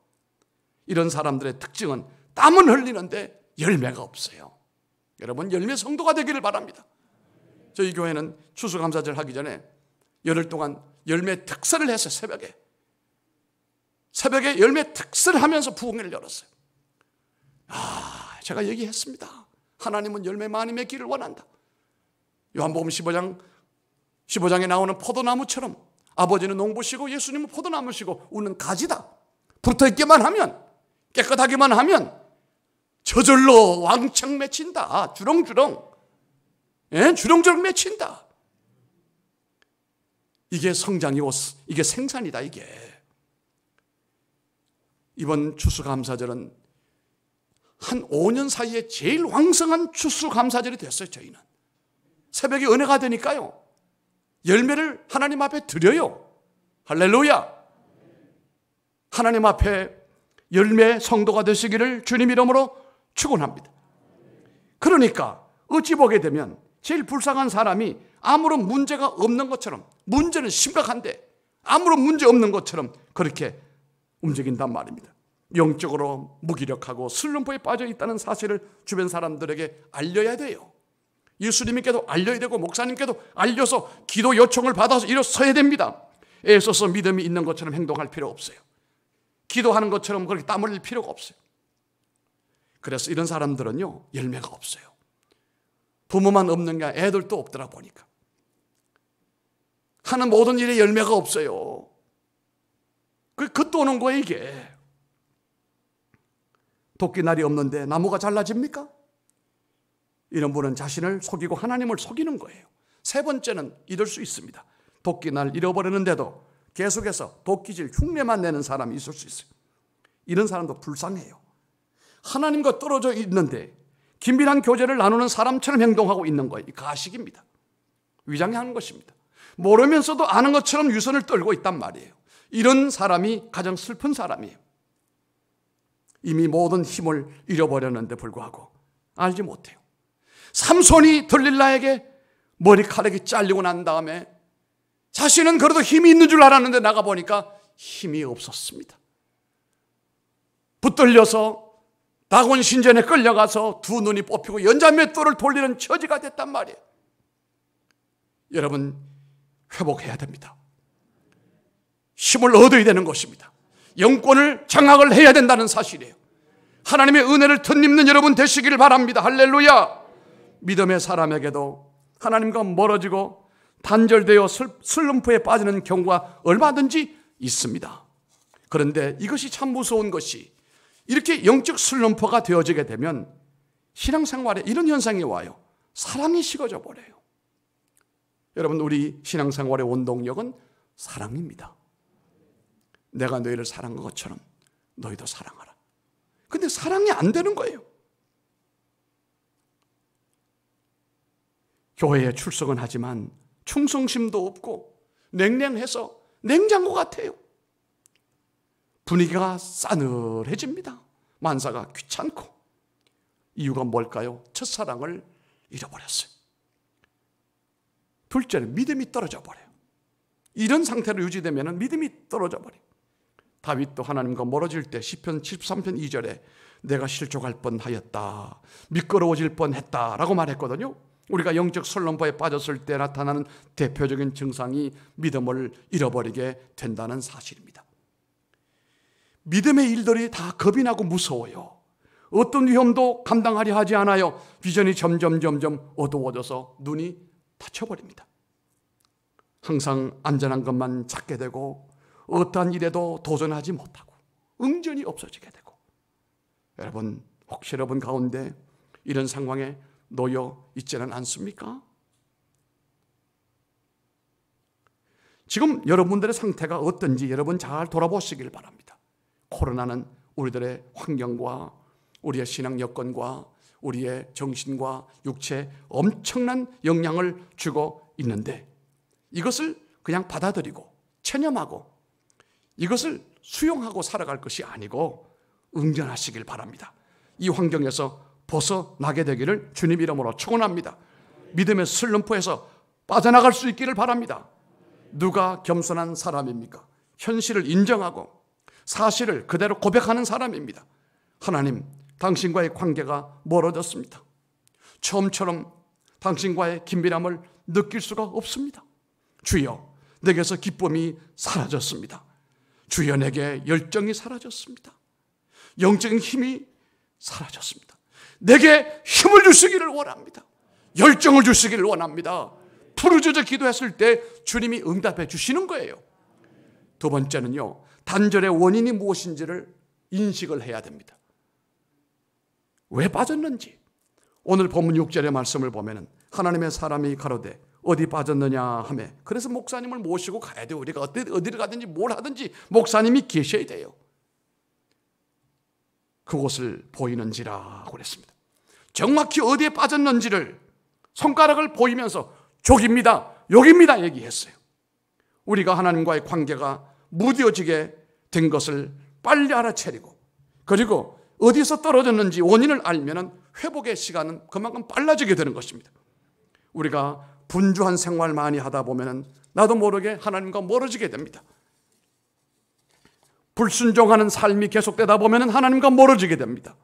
이런 사람들의 특징은 땀은 흘리는데 열매가 없어요. 여러분, 열매 성도가 되기를 바랍니다. 저희 교회는 추수감사절 하기 전에 열흘 동안 열매 특설을 했어요. 새벽에 열매 특설을 하면서 부흥회를 열었어요. 제가 얘기했습니다. 하나님은 열매 많이 맺기를 원한다. 요한복음 15장에 나오는 포도나무처럼 아버지는 농부시고 예수님은 포도나무시고 우리는 가지다. 붙어있기만 하면, 깨끗하기만 하면 저절로 왕창 맺힌다. 주렁주렁. 주렁주렁 맺힌다. 이게 성장이고 이게 생산이다. 이게. 이번 추수감사절은 한 5년 사이에 제일 왕성한 추수감사절이 됐어요. 저희는 새벽에 은혜가 되니까요, 열매를 하나님 앞에 드려요. 할렐루야. 하나님 앞에 열매 성도가 되시기를 주님 이름으로 축원합니다. 그러니까 어찌 보게 되면 제일 불쌍한 사람이 아무런 문제가 없는 것처럼, 문제는 심각한데 아무런 문제 없는 것처럼 그렇게 움직인단 말입니다. 영적으로 무기력하고 슬럼프에 빠져 있다는 사실을 주변 사람들에게 알려야 돼요. 예수님께도 알려야 되고 목사님께도 알려서 기도 요청을 받아서 일어서야 됩니다. 애써서 믿음이 있는 것처럼 행동할 필요 없어요. 기도하는 것처럼 그렇게 땀 흘릴 필요가 없어요. 그래서 이런 사람들은요, 열매가 없어요. 부모만 없는 게 아니라 애들도 없더라 보니까. 하는 모든 일에 열매가 없어요. 겉도는 거예요, 이게. 도끼날이 없는데 나무가 잘라집니까? 이런 분은 자신을 속이고 하나님을 속이는 거예요. 세 번째는 이럴 수 있습니다. 도끼날 잃어버리는데도 계속해서 도끼질 흉내만 내는 사람이 있을 수 있어요. 이런 사람도 불쌍해요. 하나님과 떨어져 있는데 긴밀한 교제를 나누는 사람처럼 행동하고 있는 거예요. 이 가식입니다. 위장하는 것입니다. 모르면서도 아는 것처럼 유선을 떨고 있단 말이에요. 이런 사람이 가장 슬픈 사람이에요. 이미 모든 힘을 잃어버렸는데 불구하고 알지 못해요. 삼손이 들릴라에게 머리카락이 잘리고 난 다음에 자신은 그래도 힘이 있는 줄 알았는데 나가보니까 힘이 없었습니다. 붙들려서 다곤 신전에 끌려가서 두 눈이 뽑히고 연자맷돌을 돌리는 처지가 됐단 말이에요. 여러분, 회복해야 됩니다. 힘을 얻어야 되는 것입니다. 영권을 장악을 해야 된다는 사실이에요. 하나님의 은혜를 덧입는 여러분 되시기를 바랍니다. 할렐루야. 믿음의 사람에게도 하나님과 멀어지고 단절되어 슬럼프에 빠지는 경우가 얼마든지 있습니다. 그런데 이것이 참 무서운 것이, 이렇게 영적 슬럼프가 되어지게 되면 신앙생활에 이런 현상이 와요. 사랑이 식어져 버려요. 여러분, 우리 신앙생활의 원동력은 사랑입니다. 내가 너희를 사랑한 것처럼 너희도 사랑하라. 근데 사랑이 안 되는 거예요. 교회에 출석은 하지만 충성심도 없고 냉랭해서 냉장고 같아요. 분위기가 싸늘해집니다. 만사가 귀찮고. 이유가 뭘까요? 첫사랑을 잃어버렸어요. 둘째는 믿음이 떨어져 버려요. 이런 상태로 유지되면 믿음이 떨어져 버려요. 다윗도 하나님과 멀어질 때 시편 73편 2절에 내가 실족할 뻔하였다, 미끄러워질 뻔했다라고 말했거든요. 우리가 영적 슬럼프에 빠졌을 때 나타나는 대표적인 증상이 믿음을 잃어버리게 된다는 사실입니다. 믿음의 일들이 다 겁이 나고 무서워요. 어떤 위험도 감당하려 하지 않아요. 비전이 점점 어두워져서 눈이 닫혀버립니다. 항상 안전한 것만 찾게 되고 어떠한 일에도 도전하지 못하고 응전이 없어지게 되고. 여러분, 혹시 여러분 가운데 이런 상황에 놓여 있지는 않습니까? 지금 여러분들의 상태가 어떤지 여러분 잘 돌아보시길 바랍니다. 코로나는 우리들의 환경과 우리의 신앙 여건과 우리의 정신과 육체에 엄청난 영향을 주고 있는데 이것을 그냥 받아들이고 체념하고 이것을 수용하고 살아갈 것이 아니고 응전하시길 바랍니다. 이 환경에서 벗어나게 되기를 주님 이름으로 축원합니다. 믿음의 슬럼프에서 빠져나갈 수 있기를 바랍니다. 누가 겸손한 사람입니까? 현실을 인정하고 사실을 그대로 고백하는 사람입니다. 하나님, 당신과의 관계가 멀어졌습니다. 처음처럼 당신과의 긴밀함을 느낄 수가 없습니다. 주여, 내게서 기쁨이 사라졌습니다. 주여, 내게 열정이 사라졌습니다. 영적인 힘이 사라졌습니다. 내게 힘을 주시기를 원합니다. 열정을 주시기를 원합니다. 부르짖어 기도했을 때 주님이 응답해 주시는 거예요. 두 번째는요, 단절의 원인이 무엇인지를 인식을 해야 됩니다. 왜 빠졌는지. 오늘 본문 6절의 말씀을 보면 하나님의 사람이 가로되 어디 빠졌느냐 하며, 그래서 목사님을 모시고 가야 돼요. 우리가 어디를 가든지 뭘 하든지 목사님이 계셔야 돼요. 그곳을 보이는지라 그랬습니다. 정확히 어디에 빠졌는지를 손가락을 보이면서 저기입니다, 여기입니다 얘기했어요. 우리가 하나님과의 관계가 무뎌지게 된 것을 빨리 알아차리고, 그리고 어디서 떨어졌는지 원인을 알면 회복의 시간은 그만큼 빨라지게 되는 것입니다. 우리가 분주한 생활 많이 하다 보면 나도 모르게 하나님과 멀어지게 됩니다. 불순종하는 삶이 계속되다 보면 하나님과 멀어지게 됩니다.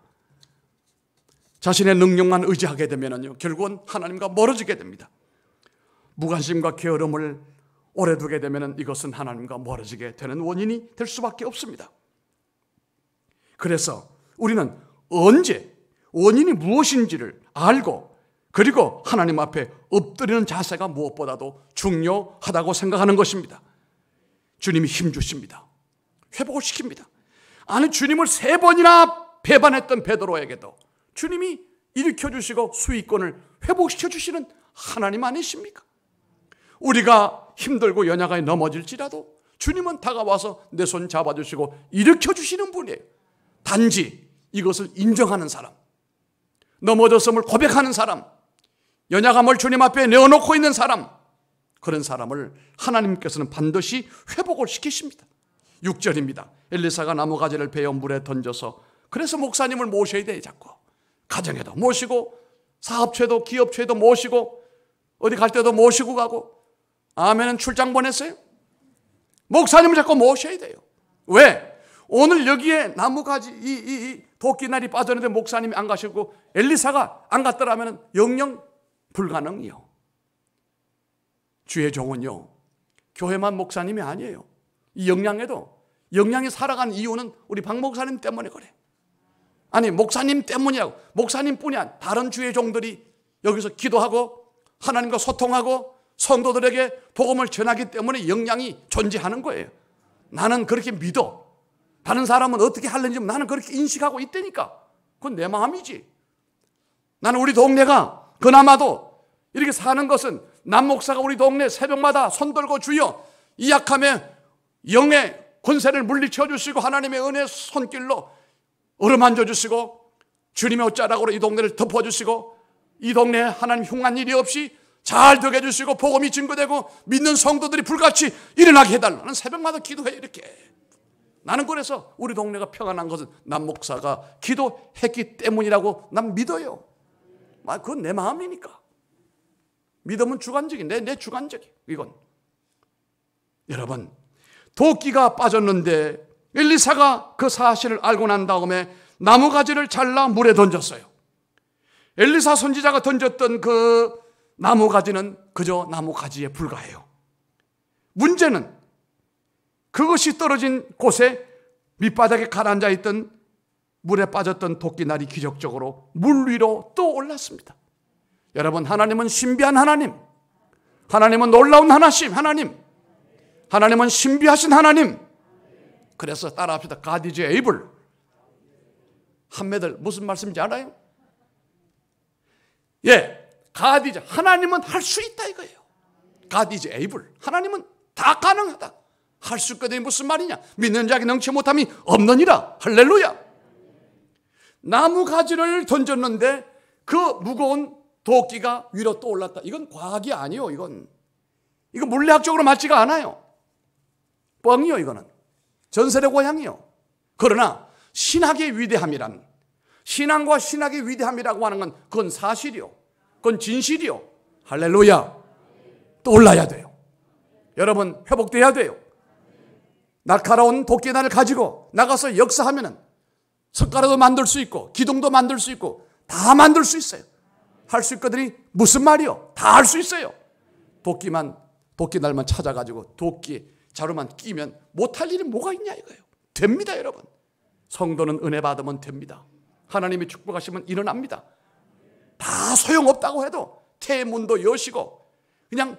자신의 능력만 의지하게 되면요, 결국은 하나님과 멀어지게 됩니다. 무관심과 게으름을 오래 두게 되면 이것은 하나님과 멀어지게 되는 원인이 될 수밖에 없습니다. 그래서 우리는 언제 원인이 무엇인지를 알고, 그리고 하나님 앞에 엎드리는 자세가 무엇보다도 중요하다고 생각하는 것입니다. 주님이 힘 주십니다. 회복을 시킵니다. 아니, 주님을 3번이나 배반했던 베드로에게도 주님이 일으켜주시고 수익권을 회복시켜 주시는 하나님 아니십니까? 우리가 힘들고 연약하게 넘어질지라도 주님은 다가와서 내 손 잡아주시고 일으켜주시는 분이에요. 단지 이것을 인정하는 사람, 넘어졌음을 고백하는 사람, 연약함을 주님 앞에 내어놓고 있는 사람, 그런 사람을 하나님께서는 반드시 회복을 시키십니다. 6절입니다. 엘리사가 나무가지를 베어 물에 던져서, 그래서 목사님을 모셔야 돼. 자꾸 가정에도 모시고 사업체도 기업체도 모시고 어디 갈 때도 모시고 가고, 아멘은 출장 보냈어요. 목사님을 자꾸 모셔야 돼요. 왜? 오늘 여기에 나무가지 이 도끼날이 빠졌는데 목사님이 안 가시고 엘리사가 안 갔더라면 영영 불가능이요. 주의 종은요, 교회만 목사님이 아니에요. 이 영양이 살아간 이유는 우리 박 목사님 때문에 그래. 아니, 목사님 때문이라고. 목사님뿐이 아니라 다른 주의 종들이 여기서 기도하고 하나님과 소통하고 성도들에게 복음을 전하기 때문에 영양이 존재하는 거예요. 나는 그렇게 믿어. 다른 사람은 어떻게 하는지 나는 그렇게 인식하고 있다니까. 그건 내 마음이지. 나는 우리 동네가 그나마도 이렇게 사는 것은 남 목사가 우리 동네 새벽마다 손 들고 주여 이 약함에 영의 권세를 물리쳐 주시고 하나님의 은혜의 손길로 어루만져 주시고 주님의 옷자락으로 이 동네를 덮어주시고 이 동네에 하나님 흉한 일이 없이 잘 되게 해주시고 복음이 증거되고 믿는 성도들이 불같이 일어나게 해달라. 나는 새벽마다 기도해. 이렇게. 나는 그래서 우리 동네가 평안한 것은 남 목사가 기도했기 때문이라고 난 믿어요. 그건 내 마음이니까. 믿음은 주관적인, 내 주관적이. 이건 여러분, 도끼가 빠졌는데 엘리사가 그 사실을 알고 난 다음에 나무가지를 잘라 물에 던졌어요. 엘리사 선지자가 던졌던 그 나무가지는 그저 나무가지에 불과해요. 문제는 그것이 떨어진 곳에 밑바닥에 가라앉아 있던 물에 빠졌던 도끼날이 기적적으로 물 위로 또 올랐습니다. 여러분, 하나님은 신비한 하나님, 하나님은 놀라운 하나님, 하나님은 신비하신 하나님. 그래서 따라합시다. God is able. 한매들 무슨 말씀인지 알아요? 예, God is, 하나님은 할 수 있다 이거예요. God is able. 하나님은 다 가능하다. 할 수 있거든요. 무슨 말이냐? 믿는 자에게 능치 못함이 없느니라. 할렐루야. 나무 가지를 던졌는데 그 무거운 도끼가 위로 떠올랐다. 이건 과학이 아니요. 이건 물리학적으로 맞지가 않아요. 뻥이요. 이거는 전설의 고향이요. 그러나 신학의 위대함이란, 신앙과 신학의 위대함이라고 하는 건 그건 사실이요. 그건 진실이요. 할렐루야. 떠올라야 돼요. 여러분 회복돼야 돼요. 날카로운 도끼날을 가지고 나가서 역사하면은 석가래도 만들 수 있고 기둥도 만들 수 있고 다 만들 수 있어요. 할 수 있거든요. 무슨 말이요? 다 할 수 있어요. 도끼날만 찾아가지고 도끼 자루만 끼면 못할 일이 뭐가 있냐 이거예요. 됩니다 여러분. 성도는 은혜 받으면 됩니다. 하나님이 축복하시면 일어납니다. 다 소용없다고 해도 태문도 여시고 그냥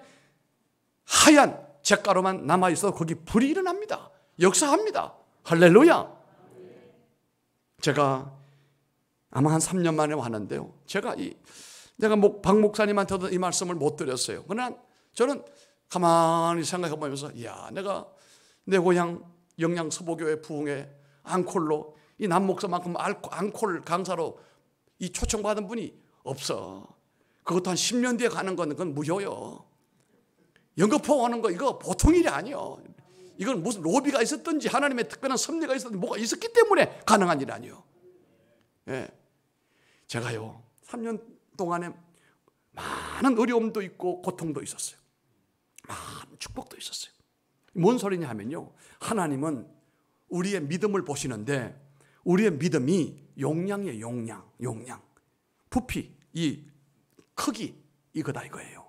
하얀 잿가루만 남아있어도 거기 불이 일어납니다. 역사합니다. 할렐루야. 제가 아마 한 3년 만에 왔는데요. 내가 박 목사님한테도 이 말씀을 못 드렸어요. 그러나 저는 가만히 생각해 보면서 내가 내 고향 영양 서보교회 부흥회 앙콜로 이 남목사만큼 앙콜 강사로 이 초청받은 분이 없어. 그것도 한 10년 뒤에 가는 건 그건 무효요. 연거푸 오는 거 이거 보통 일이 아니요. 이건 무슨 로비가 있었든지 하나님의 특별한 섭리가 있었든지 뭐가 있었기 때문에 가능한 일 아니요. 예. 제가요 3년 동안에 많은 어려움도 있고 고통도 있었어요. 많은 축복도 있었어요. 뭔 소리냐 하면요, 하나님은 우리의 믿음을 보시는데 우리의 믿음이 용량이에요. 용량. 부피, 이 크기 이거다 이거예요.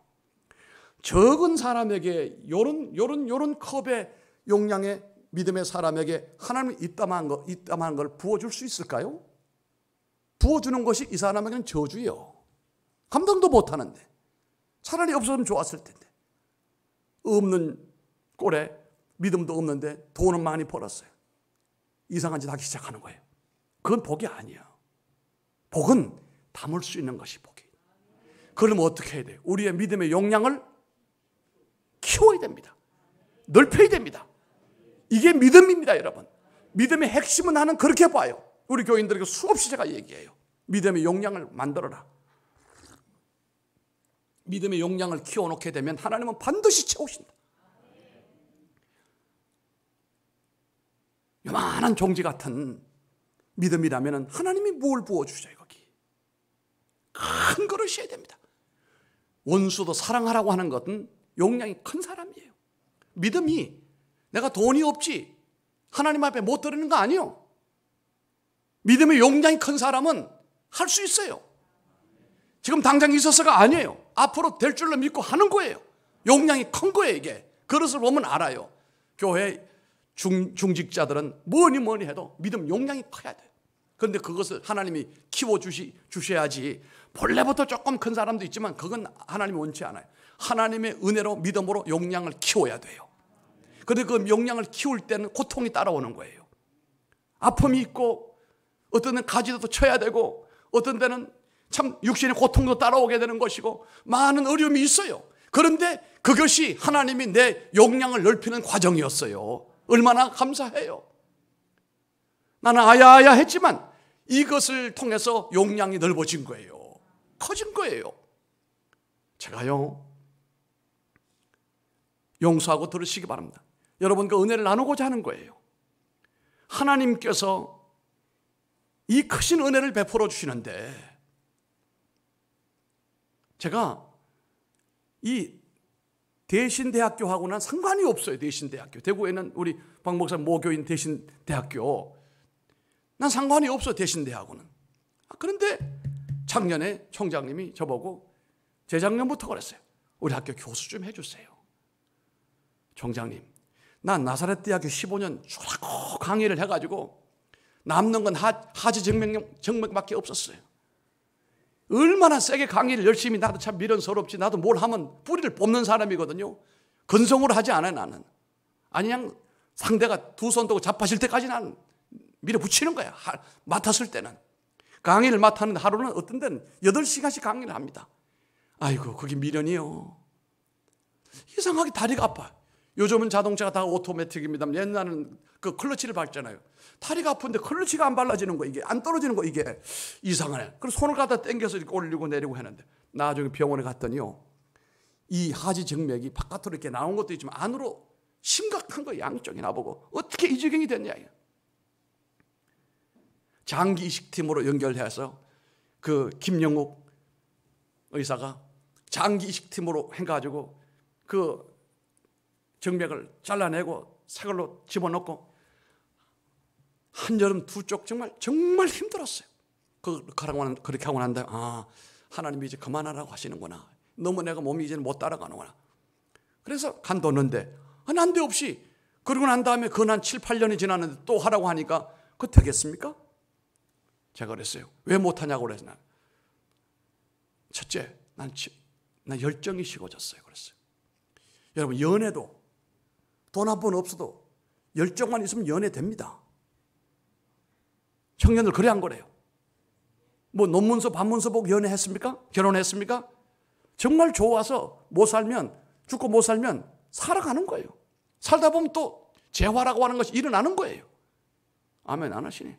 적은 사람에게 요런 컵의 용량의 믿음의 사람에게 하나님이 이따만한 걸 부어줄 수 있을까요? 부어주는 것이 이 사람에게는 저주예요. 감당도 못하는데 차라리 없었으면 좋았을 텐데 없는 꼴에 믿음도 없는데 돈은 많이 벌었어요. 이상한 짓 하기 시작하는 거예요. 그건 복이 아니야. 복은 담을 수 있는 것이 복이에요. 그러면 어떻게 해야 돼요? 우리의 믿음의 용량을 키워야 됩니다. 넓혀야 됩니다. 이게 믿음입니다 여러분. 믿음의 핵심은 나는 그렇게 봐요. 우리 교인들에게 수없이 제가 얘기해요. 믿음의 용량을 만들어라. 믿음의 용량을 키워놓게 되면 하나님은 반드시 채우신다. 요만한 종지 같은 믿음이라면 하나님이 뭘 부어주셔요. 거기 큰 그릇이어야 됩니다. 원수도 사랑하라고 하는 것은 용량이 큰 사람이에요. 믿음이 내가 돈이 없지 하나님 앞에 못 드리는 거 아니에요. 믿음의 용량이 큰 사람은 할 수 있어요. 지금 당장 있어서가 아니에요. 앞으로 될 줄로 믿고 하는 거예요. 용량이 큰 거예요. 이게 그릇을 보면 알아요. 교회 중직자들은 뭐니 해도 믿음 용량이 커야 돼요. 그런데 그것을 하나님이 키워주셔야지. 본래부터 조금 큰 사람도 있지만 그건 하나님이 원치 않아요. 하나님의 은혜로 믿음으로 용량을 키워야 돼요. 그런데 그 용량을 키울 때는 고통이 따라오는 거예요. 아픔이 있고 어떤 데는 가지도 쳐야 되고 어떤 데는 참 육신의 고통도 따라오게 되는 것이고 많은 어려움이 있어요. 그런데 그것이 하나님이 내 용량을 넓히는 과정이었어요. 얼마나 감사해요. 나는 아야아야 했지만 이것을 통해서 용량이 넓어진 거예요. 커진 거예요. 제가요 용서하고 들으시기 바랍니다. 여러분과 은혜를 나누고자 하는 거예요. 하나님께서 이 크신 은혜를 베풀어 주시는데 제가 이 대신대학교하고는 상관이 없어요. 대신대학교. 대구에는 우리 박 목사님 모교인 대신대학교. 난 상관이 없어 대신대하고는. 그런데 작년에 총장님이 저보고 재작년부터 그랬어요. 우리 학교 교수 좀 해주세요. 총장님, 난 나사렛 대학교 15년 쭉 강의를 해가지고 남는 건 하지 정맥밖에 없었어요. 얼마나 세게 강의를 열심히 나도 참 미련스럽지. 나도 뭘 하면 뿌리를 뽑는 사람이거든요. 근성으로 하지 않아요 나는. 아니 그냥 상대가 두 손 두고 잡아질 때까지 나는 밀어붙이는 거야. 맡았을 때는. 강의를 맡았는데 하루는 어떤 데는 8시간씩 강의를 합니다. 아이고, 그게 미련이요. 이상하게 다리가 아파. 요즘은 자동차가 다 오토매틱입니다. 옛날에는 그 클러치를 밟잖아요. 다리가 아픈데 클러치가 안 발라지는 거, 이게 안 떨어지는 거, 이게 이상하네. 그래서 손을 갖다 당겨서 이렇게 올리고 내리고 했는데, 나중에 병원에 갔더니요, 이 하지 정맥이 바깥으로 이렇게 나온 것도 있지만 안으로 심각한 거 양쪽이 나보고 어떻게 이 지경이 됐냐. 장기 이식팀으로 연결해서 그 김영욱 의사가 장기 이식팀으로 해가지고 그 정맥을 잘라내고 새 걸로 집어넣고 한여름 두 쪽 정말 힘들었어요. 그렇게 하고 난 다음에 하나님이 이제 그만하라고 하시는구나. 너무 내가 몸이 이제는 못 따라가는구나. 그래서 간뒀는데 난데없이 그러고 난 다음에 한 7, 8년이 지났는데 또 하라고 하니까 그거 되겠습니까? 제가 그랬어요. 왜 못하냐고 그랬나. 첫째, 난 열정이 식어졌어요. 그랬어요. 여러분, 연애도 돈 한 번 없어도 열정만 있으면 연애 됩니다. 청년들 그래 안 그래요? 뭐 논문서 반문서 보고 연애했습니까? 결혼했습니까? 정말 좋아서 못 살면, 죽고 못 살면 살아가는 거예요. 살다 보면 또 재화라고 하는 것이 일어나는 거예요. 아멘 안 하시네.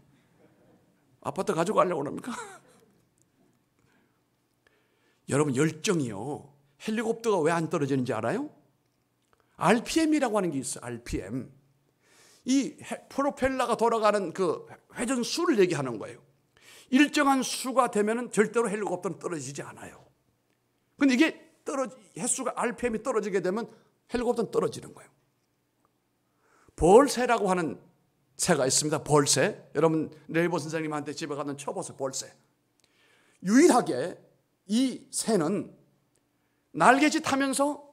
아파트 가져가려고 그럽니까? 여러분, 열정이요, 헬리콥터가 왜 안 떨어지는지 알아요? RPM이라고 하는 게 있어요. RPM. 이 프로펠러가 돌아가는 그 회전수를 얘기하는 거예요. 일정한 수가 되면 절대로 헬리콥터는 떨어지지 않아요. 근데 이게 횟수가 RPM이 떨어지게 되면 헬리콥터는 떨어지는 거예요. 벌새라고 하는 새가 있습니다. 벌새. 여러분 네이버 선생님한테 집에 가면 쳐보세요. 벌새. 유일하게 이 새는 날개짓 하면서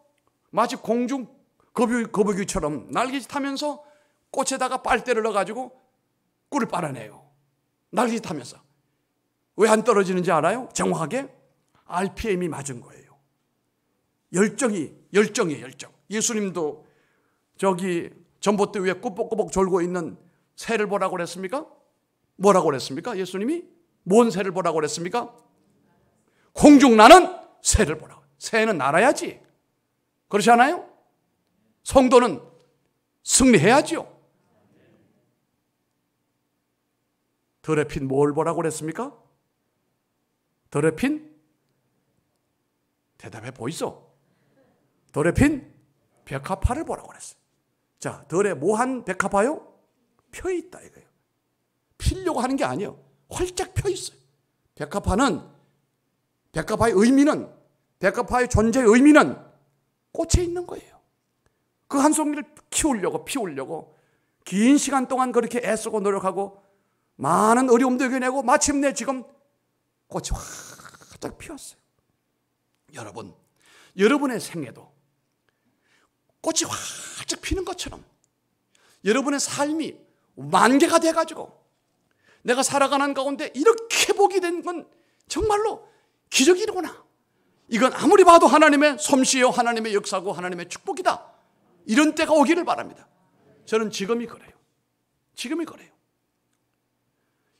마치 공중 거북이처럼 날개짓 하면서 꽃에다가 빨대를 넣어가지고 꿀을 빨아내요. 날개짓 하면서. 왜 안 떨어지는지 알아요? 정확하게 RPM이 맞은 거예요. 열정이에요, 열정. 예수님도 저기 전봇대 위에 꾸벅꾸벅 졸고 있는 새를 보라고 그랬습니까? 뭐라고 그랬습니까? 예수님이 뭔 새를 보라고 그랬습니까? 공중 나는 새를 보라고. 새는 날아야지. 그렇지 않아요? 성도는 승리해야죠. 덜에 핀 뭘 보라고 그랬습니까? 덜에 핀? 대답해 보이소. 덜에 핀 백합화를 보라고 그랬어요. 자, 덜에 뭐한 백합화요? 펴 있다 이거예요. 피려고 하는 게 아니에요. 활짝 펴 있어요. 백합화의 의미는, 백합화의 존재의 의미는 꽃에 있는 거예요. 그 한 송이를 피우려고 긴 시간 동안 그렇게 애쓰고 노력하고 많은 어려움도 이겨내고 마침내 지금 꽃이 활짝 피었어요. 여러분, 여러분의 생애도 꽃이 활짝 피는 것처럼 여러분의 삶이 만개가 돼가지고 내가 살아가는 가운데 이렇게 복이 된 건 정말로 기적이구나. 이건 아무리 봐도 하나님의 솜씨요, 하나님의 역사고 하나님의 축복이다. 이런 때가 오기를 바랍니다. 저는 지금이 그래요.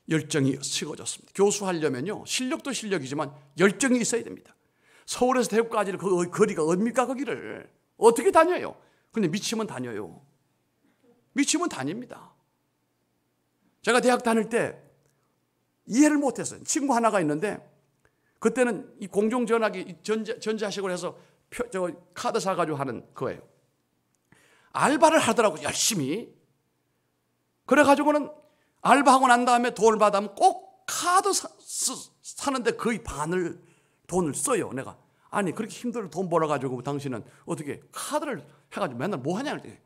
열정이 식어졌습니다. 교수하려면요, 실력도 실력이지만 열정이 있어야 됩니다. 서울에서 대구까지는 그 거리가 어딥니까? 거기를 어떻게 다녀요? 근데 미치면 다녀요. 미치면 다닙니다. 제가 대학 다닐 때 이해를 못했어요. 친구 하나가 있는데 그때는 이 공중전화기 전자식으로 해서 카드 사가지고 하는 거예요. 알바를 하더라고요, 열심히. 그래가지고는 알바하고 난 다음에 돈을 받으면 꼭 카드 사는데 거의 반을 돈을 써요. 내가 아니 그렇게 힘들어 돈 벌어가지고 당신은 어떻게 카드를 해가지고 맨날 뭐 하냐 그랬더니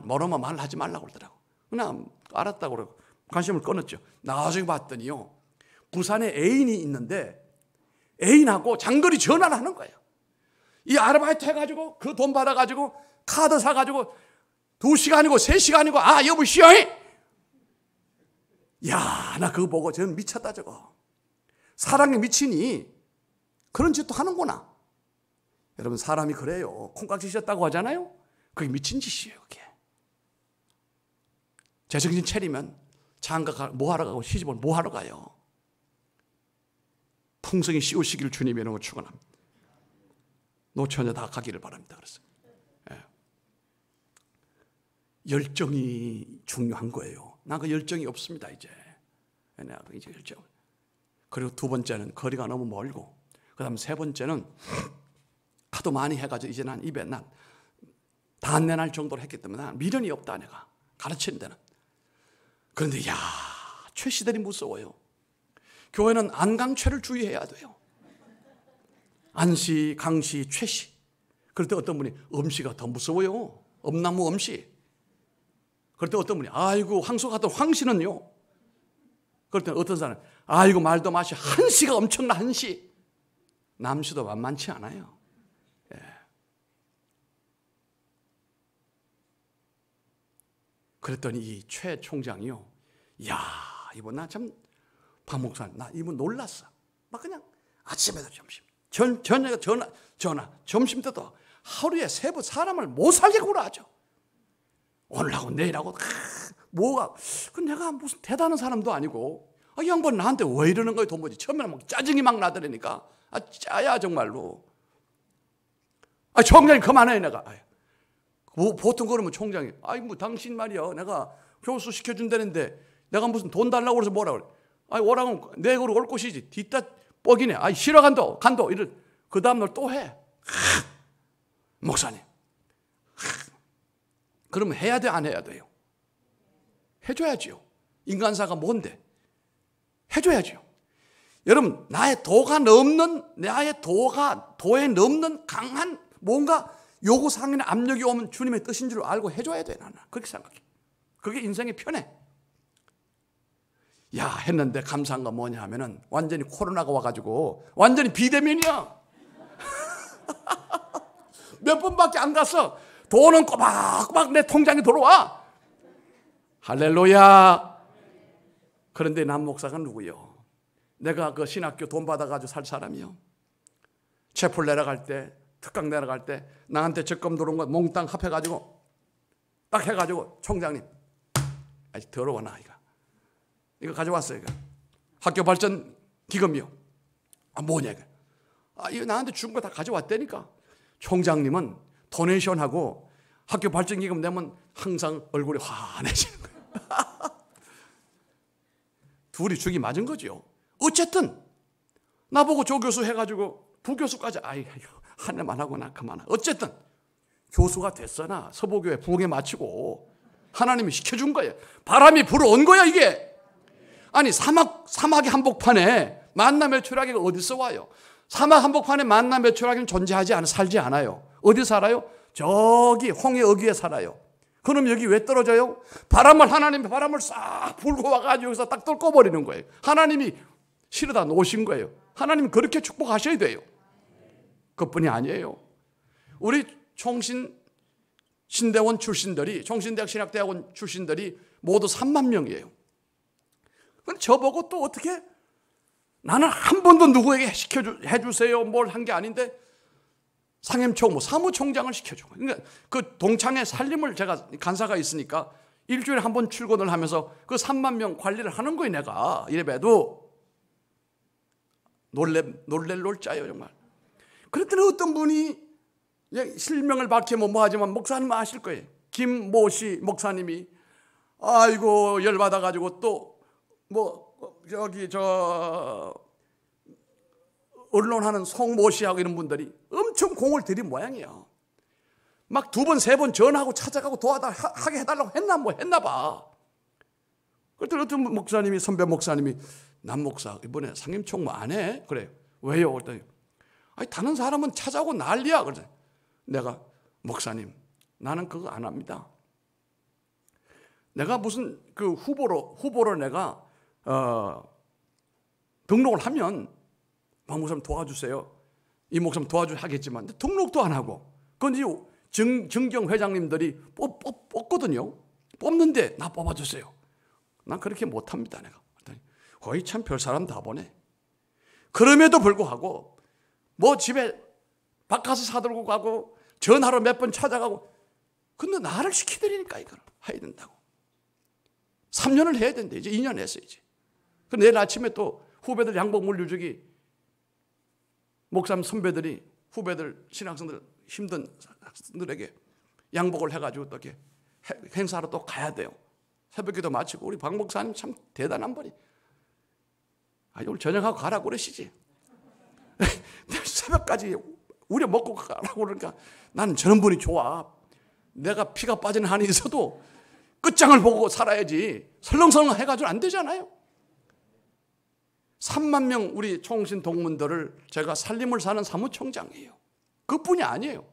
뭐로만 말을 하지 말라고 그러더라고. 그냥 알았다고 그러고 관심을 끊었죠. 나중에 봤더니요, 부산에 애인이 있는데 애인하고 장거리 전화를 하는 거예요. 이 아르바이트 해가지고 그 돈 받아가지고 카드 사가지고 2시간이고 3시간이고 여보시오. 야, 나 그거 보고 저는 미쳤다 저거. 사랑에 미치니 그런 짓도 하는구나. 여러분, 사람이 그래요. 콩깍지 씌었다고 하잖아요. 그게 미친 짓이에요. 그게. 제정신 차리면 장가 뭐 하러 가고 시집을 뭐 하러 가요? 풍성히 씌우시기를 주님의 이름으로 축원합니다. 노처녀 다 가기를 바랍니다. 그래서 열정이 중요한 거예요. 나 그 열정이 없습니다 이제. 내가 이제 열정. 그리고 두 번째는 거리가 너무 멀고, 그다음 세 번째는 하도 많이 해가지고 이제 난 입에 난 다 안 내날 정도로 했기 때문에 난 미련이 없다. 내가 가르치는 데는. 그런데 최씨들이 무서워요. 교회는 안강최를 주의해야 돼요. 안씨, 강씨, 최씨. 그럴 때 어떤 분이 엄씨가 더 무서워요. 엄나무 엄씨. 그럴 때 어떤 분이 아이고 황소 같은 황씨는요. 그럴 때 어떤 사람은 아이고 말도 마시 한씨가 엄청나 한씨. 남씨도 만만치 않아요. 예. 그랬더니 이 최 총장이요. 야 이분 나 참 박 목사님 나 이분 놀랐어. 막 그냥 아침에도 점심 저녁에 전화 점심 때도 하루에 3번 사람을 못 살게 굴어하죠. 오늘하고 내일하고 뭐가 그 내가 무슨 대단한 사람도 아니고 이 양반 나한테 왜 이러는 거예요 도무지. 처음에는 막 짜증이 막 나더라니까. 짜야 정말로. 총장님 그만해 내가. 보통 그러면 총장이 뭐 당신 말이야 내가 교수 시켜준다는데 내가 무슨 돈 달라고 그래서 뭐라 그래. 오라고 내 거로 올 것이지. 뒷다 뻑이네. 싫어 간도 이럴. 그 다음날 또 해. 목사님. 그러면 해야 돼 안 해야 돼요? 해줘야지요. 인간사가 뭔데? 해줘야지요. 여러분 나의 도에 넘는 강한 뭔가 요구사항이나 압력이 오면 주님의 뜻인 줄 알고 해줘야 돼. 나는 그렇게 생각해. 그게 인생이 편해. 했는데 감사한 건 뭐냐 하면은 완전히 코로나가 와가지고 완전히 비대면이야. 몇 번밖에 안 갔어. 돈은 꼬박꼬박 내 통장에 들어와. 할렐루야. 그런데 남 목사가 누구요? 내가 그 신학교 돈 받아가지고 살 사람이요. 체풀 내려갈 때, 특강 내려갈 때 나한테 적금 들어온 거 몽땅 합해가지고 딱 해가지고 총장님 아직 더러워 나 이거 가져왔어요. 이거 학교 발전 기금이요. 뭐냐 이거. 이거 나한테 준 거 다 가져왔다니까. 총장님은 도네이션하고 학교 발전 기금 내면 항상 얼굴이 환해지는 거예요. 둘이 죽이 맞은 거죠. 어쨌든 나보고 조교수 해가지고 부교수까지 한 해만 하고 나 그만. 어쨌든 교수가 됐어. 나 서보교회 부흥회 마치고 하나님이 시켜준 거예요. 바람이 불어온 거야 이게. 아니 사막의 한복판에 만나 매출하기가 어디서 와요? 사막 한복판에 만나 매출하기는 존재하지 않아. 살지 않아요. 어디 살아요? 저기 홍해 어귀에 살아요. 그럼 여기 왜 떨어져요? 하나님이 바람을 싹 불고 와가지고 여기서 딱 뚫어버리는 거예요. 하나님이 실어다 놓으신 거예요. 하나님 그렇게 축복하셔야 돼요. 그뿐이 아니에요. 우리 신대원 출신들이, 총신대학 신학대학원 출신들이 모두 3만 명이에요. 근데 저보고 또 어떻게 나는 한 번도 누구에게 해주세요 뭘 한 게 아닌데 상임총 사무총장을 시켜주고. 그러니까 그 동창회 살림을 제가 간사가 있으니까 일주일에 한 번 출근을 하면서 그 3만 명 관리를 하는 거예요. 내가 이래봬도 놀 짜요 정말. 그랬더니 어떤 분이 실명을 밝히면 뭐하지만 목사님 아실 거예요. 김모씨 목사님이 아이고 열받아가지고 또 언론하는 송모씨하고 이런 분들이 엄청 공을 들인 모양이에요. 막 2번, 3번 전화하고 찾아가고 하게 해달라고 했나 봐. 그랬더니 어떤 목사님이, 선배 목사님이 남 목사 이번에 상임총무 안 해? 그래요. 왜요? 그랬더니 다른 사람은 찾아오고 난리야. 그래서 내가 목사님 나는 그거 안 합니다. 내가 무슨 그 후보로 내가 등록을 하면 박 목사님 도와주세요. 이 목사님 하겠지만 등록도 안 하고 그건 이제 정경 회장님들이 뽑거든요. 뽑는데 나 뽑아주세요. 난 그렇게 못합니다. 내가 거의 참 별 사람 다 보네. 그럼에도 불구하고 집에 밥 가서 사들고 가고 전화로 몇 번 찾아가고 근데 나를 시키드리니까 이걸 해야 된다고. 3년을 해야 된대. 이제 2년 했어 이제. 그럼 내일 아침에 또 후배들 양복 물류주기 목사님 선배들이 후배들 신학생들 힘든 학생들에게 양복을 해가지고 또 이렇게 행사로 또 가야 돼요. 새벽기도 마치고 우리 박 목사님 참 대단한 분이 오늘 저녁하고 가라고 그러시지. 새벽까지 우려 먹고 가라고 그러니까 나는 저런 분이 좋아. 내가 피가 빠지는 한이 있어도 끝장을 보고 살아야지 설렁설렁 해가지고 안 되잖아요. 3만 명 우리 총신 동문들을 제가 살림을 사는 사무총장이에요. 그뿐이 아니에요.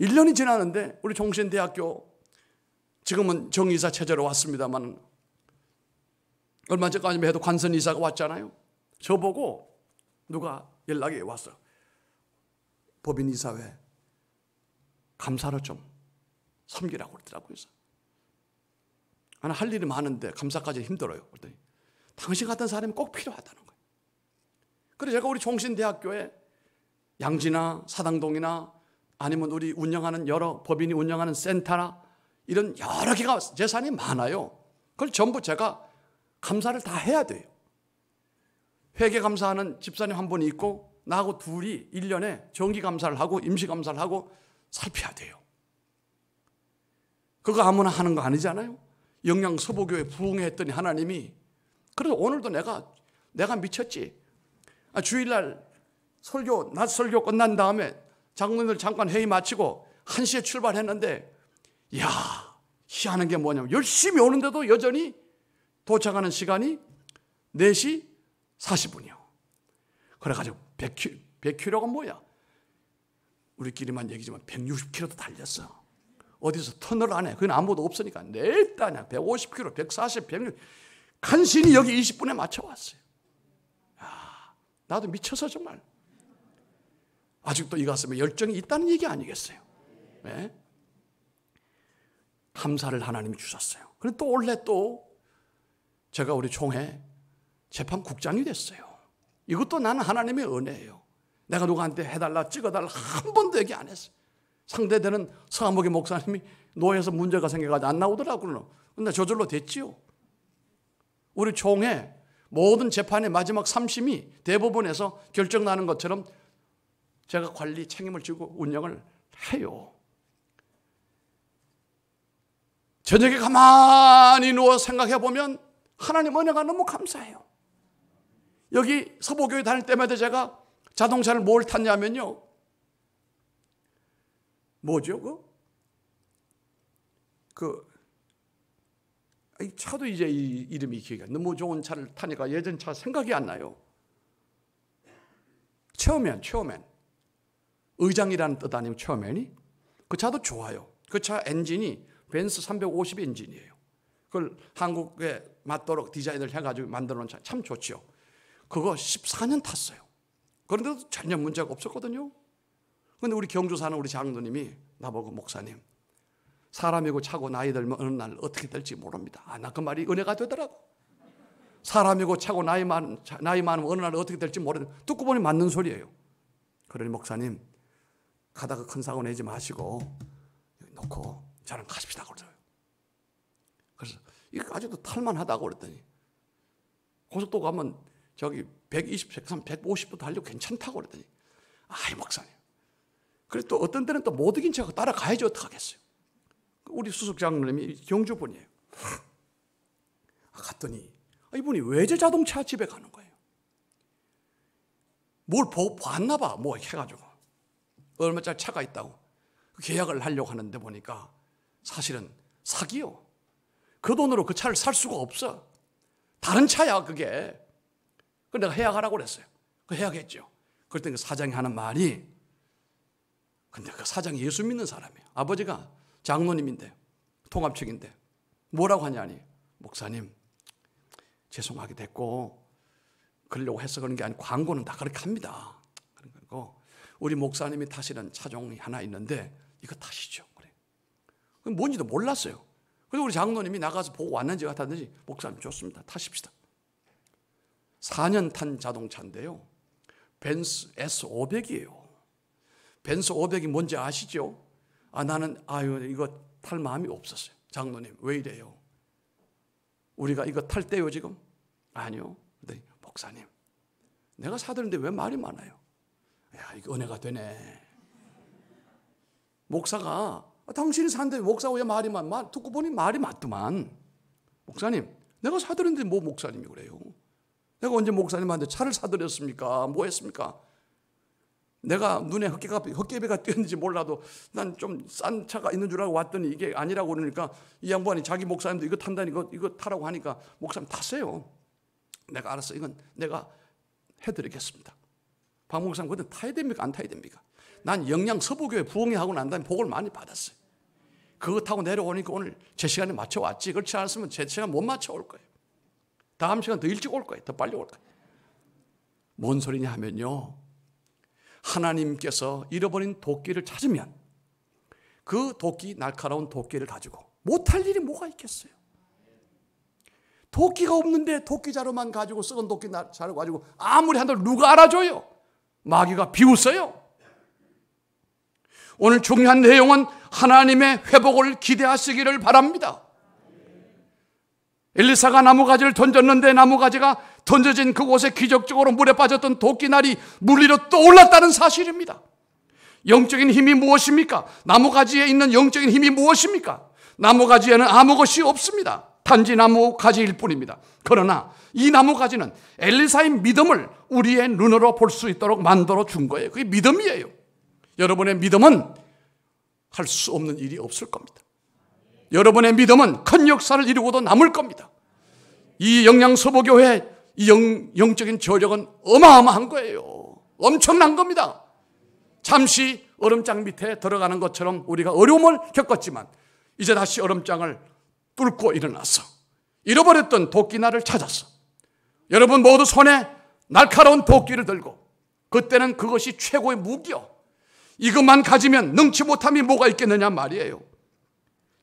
1년이 지났는데 우리 총신대학교 지금은 정이사 체제로 왔습니다만 얼마 전까지만 해도 관선이사가 왔잖아요. 저보고 누가 연락이 왔어. 법인이사회 감사로 좀 섬기라고 그러더라고요. 나는 할 일이 많은데 감사까지 힘들어요. 그랬더니 당신 같은 사람이 꼭 필요하다는 거예요. 그래서 제가 우리 총신대학교에 양지나 사당동이나 아니면 우리 운영하는 여러 법인이 운영하는 센터나 이런 여러 개가 재산이 많아요. 그걸 전부 제가 감사를 다 해야 돼요. 회계 감사하는 집사님 한 분이 있고 나하고 둘이 1년에 정기 감사를 하고 임시 감사를 하고 살펴야 돼요. 그거 아무나 하는 거 아니잖아요. 영양 서보교회 부흥했더니 하나님이 그래서 오늘도 내가 미쳤지. 주일날 설교 낮 설교 끝난 다음에 장로님들 잠깐 회의 마치고 1시에 출발했는데 이야 희한한 게 뭐냐면 열심히 오는데도 여전히 도착하는 시간이 4시 40분이요. 그래가지고 100km가 뭐야? 우리끼리만 얘기지만 160km도 달렸어. 어디서 터널 안에 그건 아무도 없으니까 내일 따냐 150km, 140, 160 간신히 여기 20분에 맞춰왔어요. 나도 미쳐서 정말 아직도 이 가슴에 열정이 있다는 얘기 아니겠어요? 네? 감사를 하나님이 주셨어요. 그리고 또 올해 또 제가 우리 총회 재판국장이 됐어요. 이것도 나는 하나님의 은혜예요. 내가 누구한테 해달라 찍어달라 한 번도 얘기 안 했어요. 상대되는 서아목의 목사님이 노예에서 문제가 생겨가지고 안 나오더라고요. 근데 저절로 됐지요. 우리 총회 모든 재판의 마지막 3심이 대법원에서 결정나는 것처럼 제가 관리 책임을 지고 운영을 해요. 저녁에 가만히 누워 생각해 보면 하나님 은혜가 너무 감사해요. 여기 서보교회 다닐 때마다 제가 자동차를 뭘 탔냐면요. 뭐죠? 이 차도 이제 이름이 기억이 안 나요. 너무 좋은 차를 타니까 예전 차 생각이 안 나요. 체어맨. 의장이라는 뜻 아니면 체어맨이? 그 차도 좋아요. 그 차 엔진이 벤츠 350 엔진이에요. 그걸 한국에 맞도록 디자인을 해가지고 만들어 놓은 차 참 좋죠. 그거 14년 탔어요. 그런데도 전혀 문제가 없었거든요. 그런데 우리 경주 사는 우리 장로님이 나보고 목사님 사람이고 차고 나이 들면 어느 날 어떻게 될지 모릅니다. 나 그 말이 은혜가 되더라고. 사람이고 차고 나이 많으면 어느 날 어떻게 될지 모르는데 듣고 보니 맞는 소리예요. 그러니 목사님 가다가 큰 사고 내지 마시고 놓고 저랑 가십시다 그러더라고요. 그래서 이거 아직도 탈만하다고 그랬더니 고속도로 가면 저기 120, 130, 150도 달리고 괜찮다고 그랬더니 아이 목사님 그래서 또 어떤 때는 또 못 이긴 척 따라가야지 어떡하겠어요. 우리 수석장로님이 경주분이에요. 갔더니 이분이 외제 자동차 집에 가는 거예요. 뭘 봤나 봐. 뭐 해가지고 얼마짜리 차가 있다고 계약을 하려고 하는데 보니까 사실은 사기요. 그 돈으로 그 차를 살 수가 없어. 다른 차야 그게. 그래서 내가 해약하라고 그랬어요. 그 해약했죠. 그랬더니 그 사장이 하는 말이 근데 그 사장이 예수 믿는 사람이에요. 아버지가 장로님인데 통합측인데 뭐라고 하냐니 목사님 죄송하게 됐고 그러려고 해서 그런 게 아니고 광고는 다 그렇게 합니다. 그리고 우리 목사님이 타시는 차종이 하나 있는데 이거 타시죠. 그래. 뭔지도 몰랐어요. 그래서 우리 장로님이 나가서 보고 왔는지 같았는지 목사님 좋습니다. 타십시다. 4년 탄 자동차인데요. 벤츠 S500이에요. 벤츠 500이 뭔지 아시죠? 나는 이거 탈 마음이 없었어요. 장로님 왜 이래요? 우리가 이거 탈 때요 지금? 아니요. 목사님, 내가 사드는데 왜 말이 많아요? 야, 이거 은혜가 되네. 목사가 당신이 사는데 목사가 왜 말이 많아? 듣고 보니 말이 맞더만. 목사님, 내가 사드는데 뭐 목사님이 그래요? 내가 언제 목사님한테 차를 사드렸습니까? 뭐 했습니까? 내가 눈에 헛개비가 띄었는지 몰라도 난 좀 싼 차가 있는 줄 알고 왔더니 이게 아니라고 그러니까 이 양반이 자기 목사님도 이거 탄다니 이거 타라고 하니까 목사님 타세요. 내가 알았어. 이건 내가 해드리겠습니다. 박 목사님 그때 타야 됩니까? 안 타야 됩니까? 난 영양 서부교회 부흥회 하고 난 다음에 복을 많이 받았어요. 그거 타고 내려오니까 오늘 제 시간에 맞춰 왔지. 그렇지 않았으면 제 시간 못 맞춰 올 거예요. 다음 시간 더 일찍 올 거예요. 더 빨리 올 거예요. 뭔 소리냐 하면요, 하나님께서 잃어버린 도끼를 찾으면 그 도끼, 날카로운 도끼를 가지고 못할 일이 뭐가 있겠어요? 도끼가 없는데 도끼자루만 가지고 썩은 도끼 자루 가지고 아무리 한들 누가 알아줘요? 마귀가 비웃어요. 오늘 중요한 내용은 하나님의 회복을 기대하시기를 바랍니다. 엘리사가 나무가지를 던졌는데 나무가지가 던져진 그곳에 기적적으로 물에 빠졌던 도끼날이 물 위로 떠올랐다는 사실입니다. 영적인 힘이 무엇입니까? 나무가지에 있는 영적인 힘이 무엇입니까? 나무가지에는 아무 것이 없습니다. 단지 나무가지일 뿐입니다. 그러나 이 나무가지는 엘리사의 믿음을 우리의 눈으로 볼 수 있도록 만들어 준 거예요. 그게 믿음이에요. 여러분의 믿음은 할 수 없는 일이 없을 겁니다. 여러분의 믿음은 큰 역사를 이루고도 남을 겁니다. 이 영양서보교회 이 영적인 저력은 어마어마한 거예요. 엄청난 겁니다. 잠시 얼음장 밑에 들어가는 것처럼 우리가 어려움을 겪었지만 이제 다시 얼음장을 뚫고 일어나서 잃어버렸던 도끼날을 찾았어. 여러분 모두 손에 날카로운 도끼를 들고, 그때는 그것이 최고의 무기요. 이것만 가지면 능치 못함이 뭐가 있겠느냐 말이에요.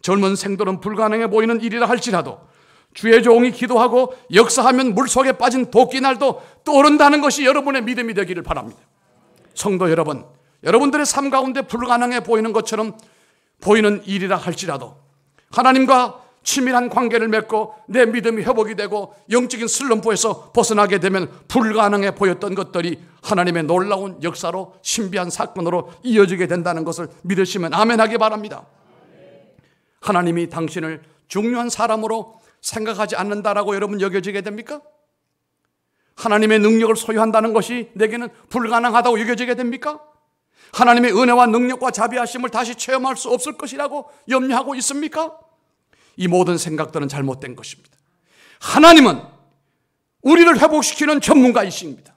젊은 생들은 불가능해 보이는 일이라 할지라도 주의 종이 기도하고 역사하면 물속에 빠진 도끼날도 떠오른다는 것이 여러분의 믿음이 되기를 바랍니다. 성도 여러분, 여러분들의 삶 가운데 불가능해 보이는 것처럼 보이는 일이라 할지라도 하나님과 친밀한 관계를 맺고 내 믿음이 회복이 되고 영적인 슬럼프에서 벗어나게 되면 불가능해 보였던 것들이 하나님의 놀라운 역사로 신비한 사건으로 이어지게 된다는 것을 믿으시면 아멘하기 바랍니다. 하나님이 당신을 중요한 사람으로 생각하지 않는다라고 여러분 여겨지게 됩니까? 하나님의 능력을 소유한다는 것이 내게는 불가능하다고 여겨지게 됩니까? 하나님의 은혜와 능력과 자비하심을 다시 체험할 수 없을 것이라고 염려하고 있습니까? 이 모든 생각들은 잘못된 것입니다. 하나님은 우리를 회복시키는 전문가이십니다.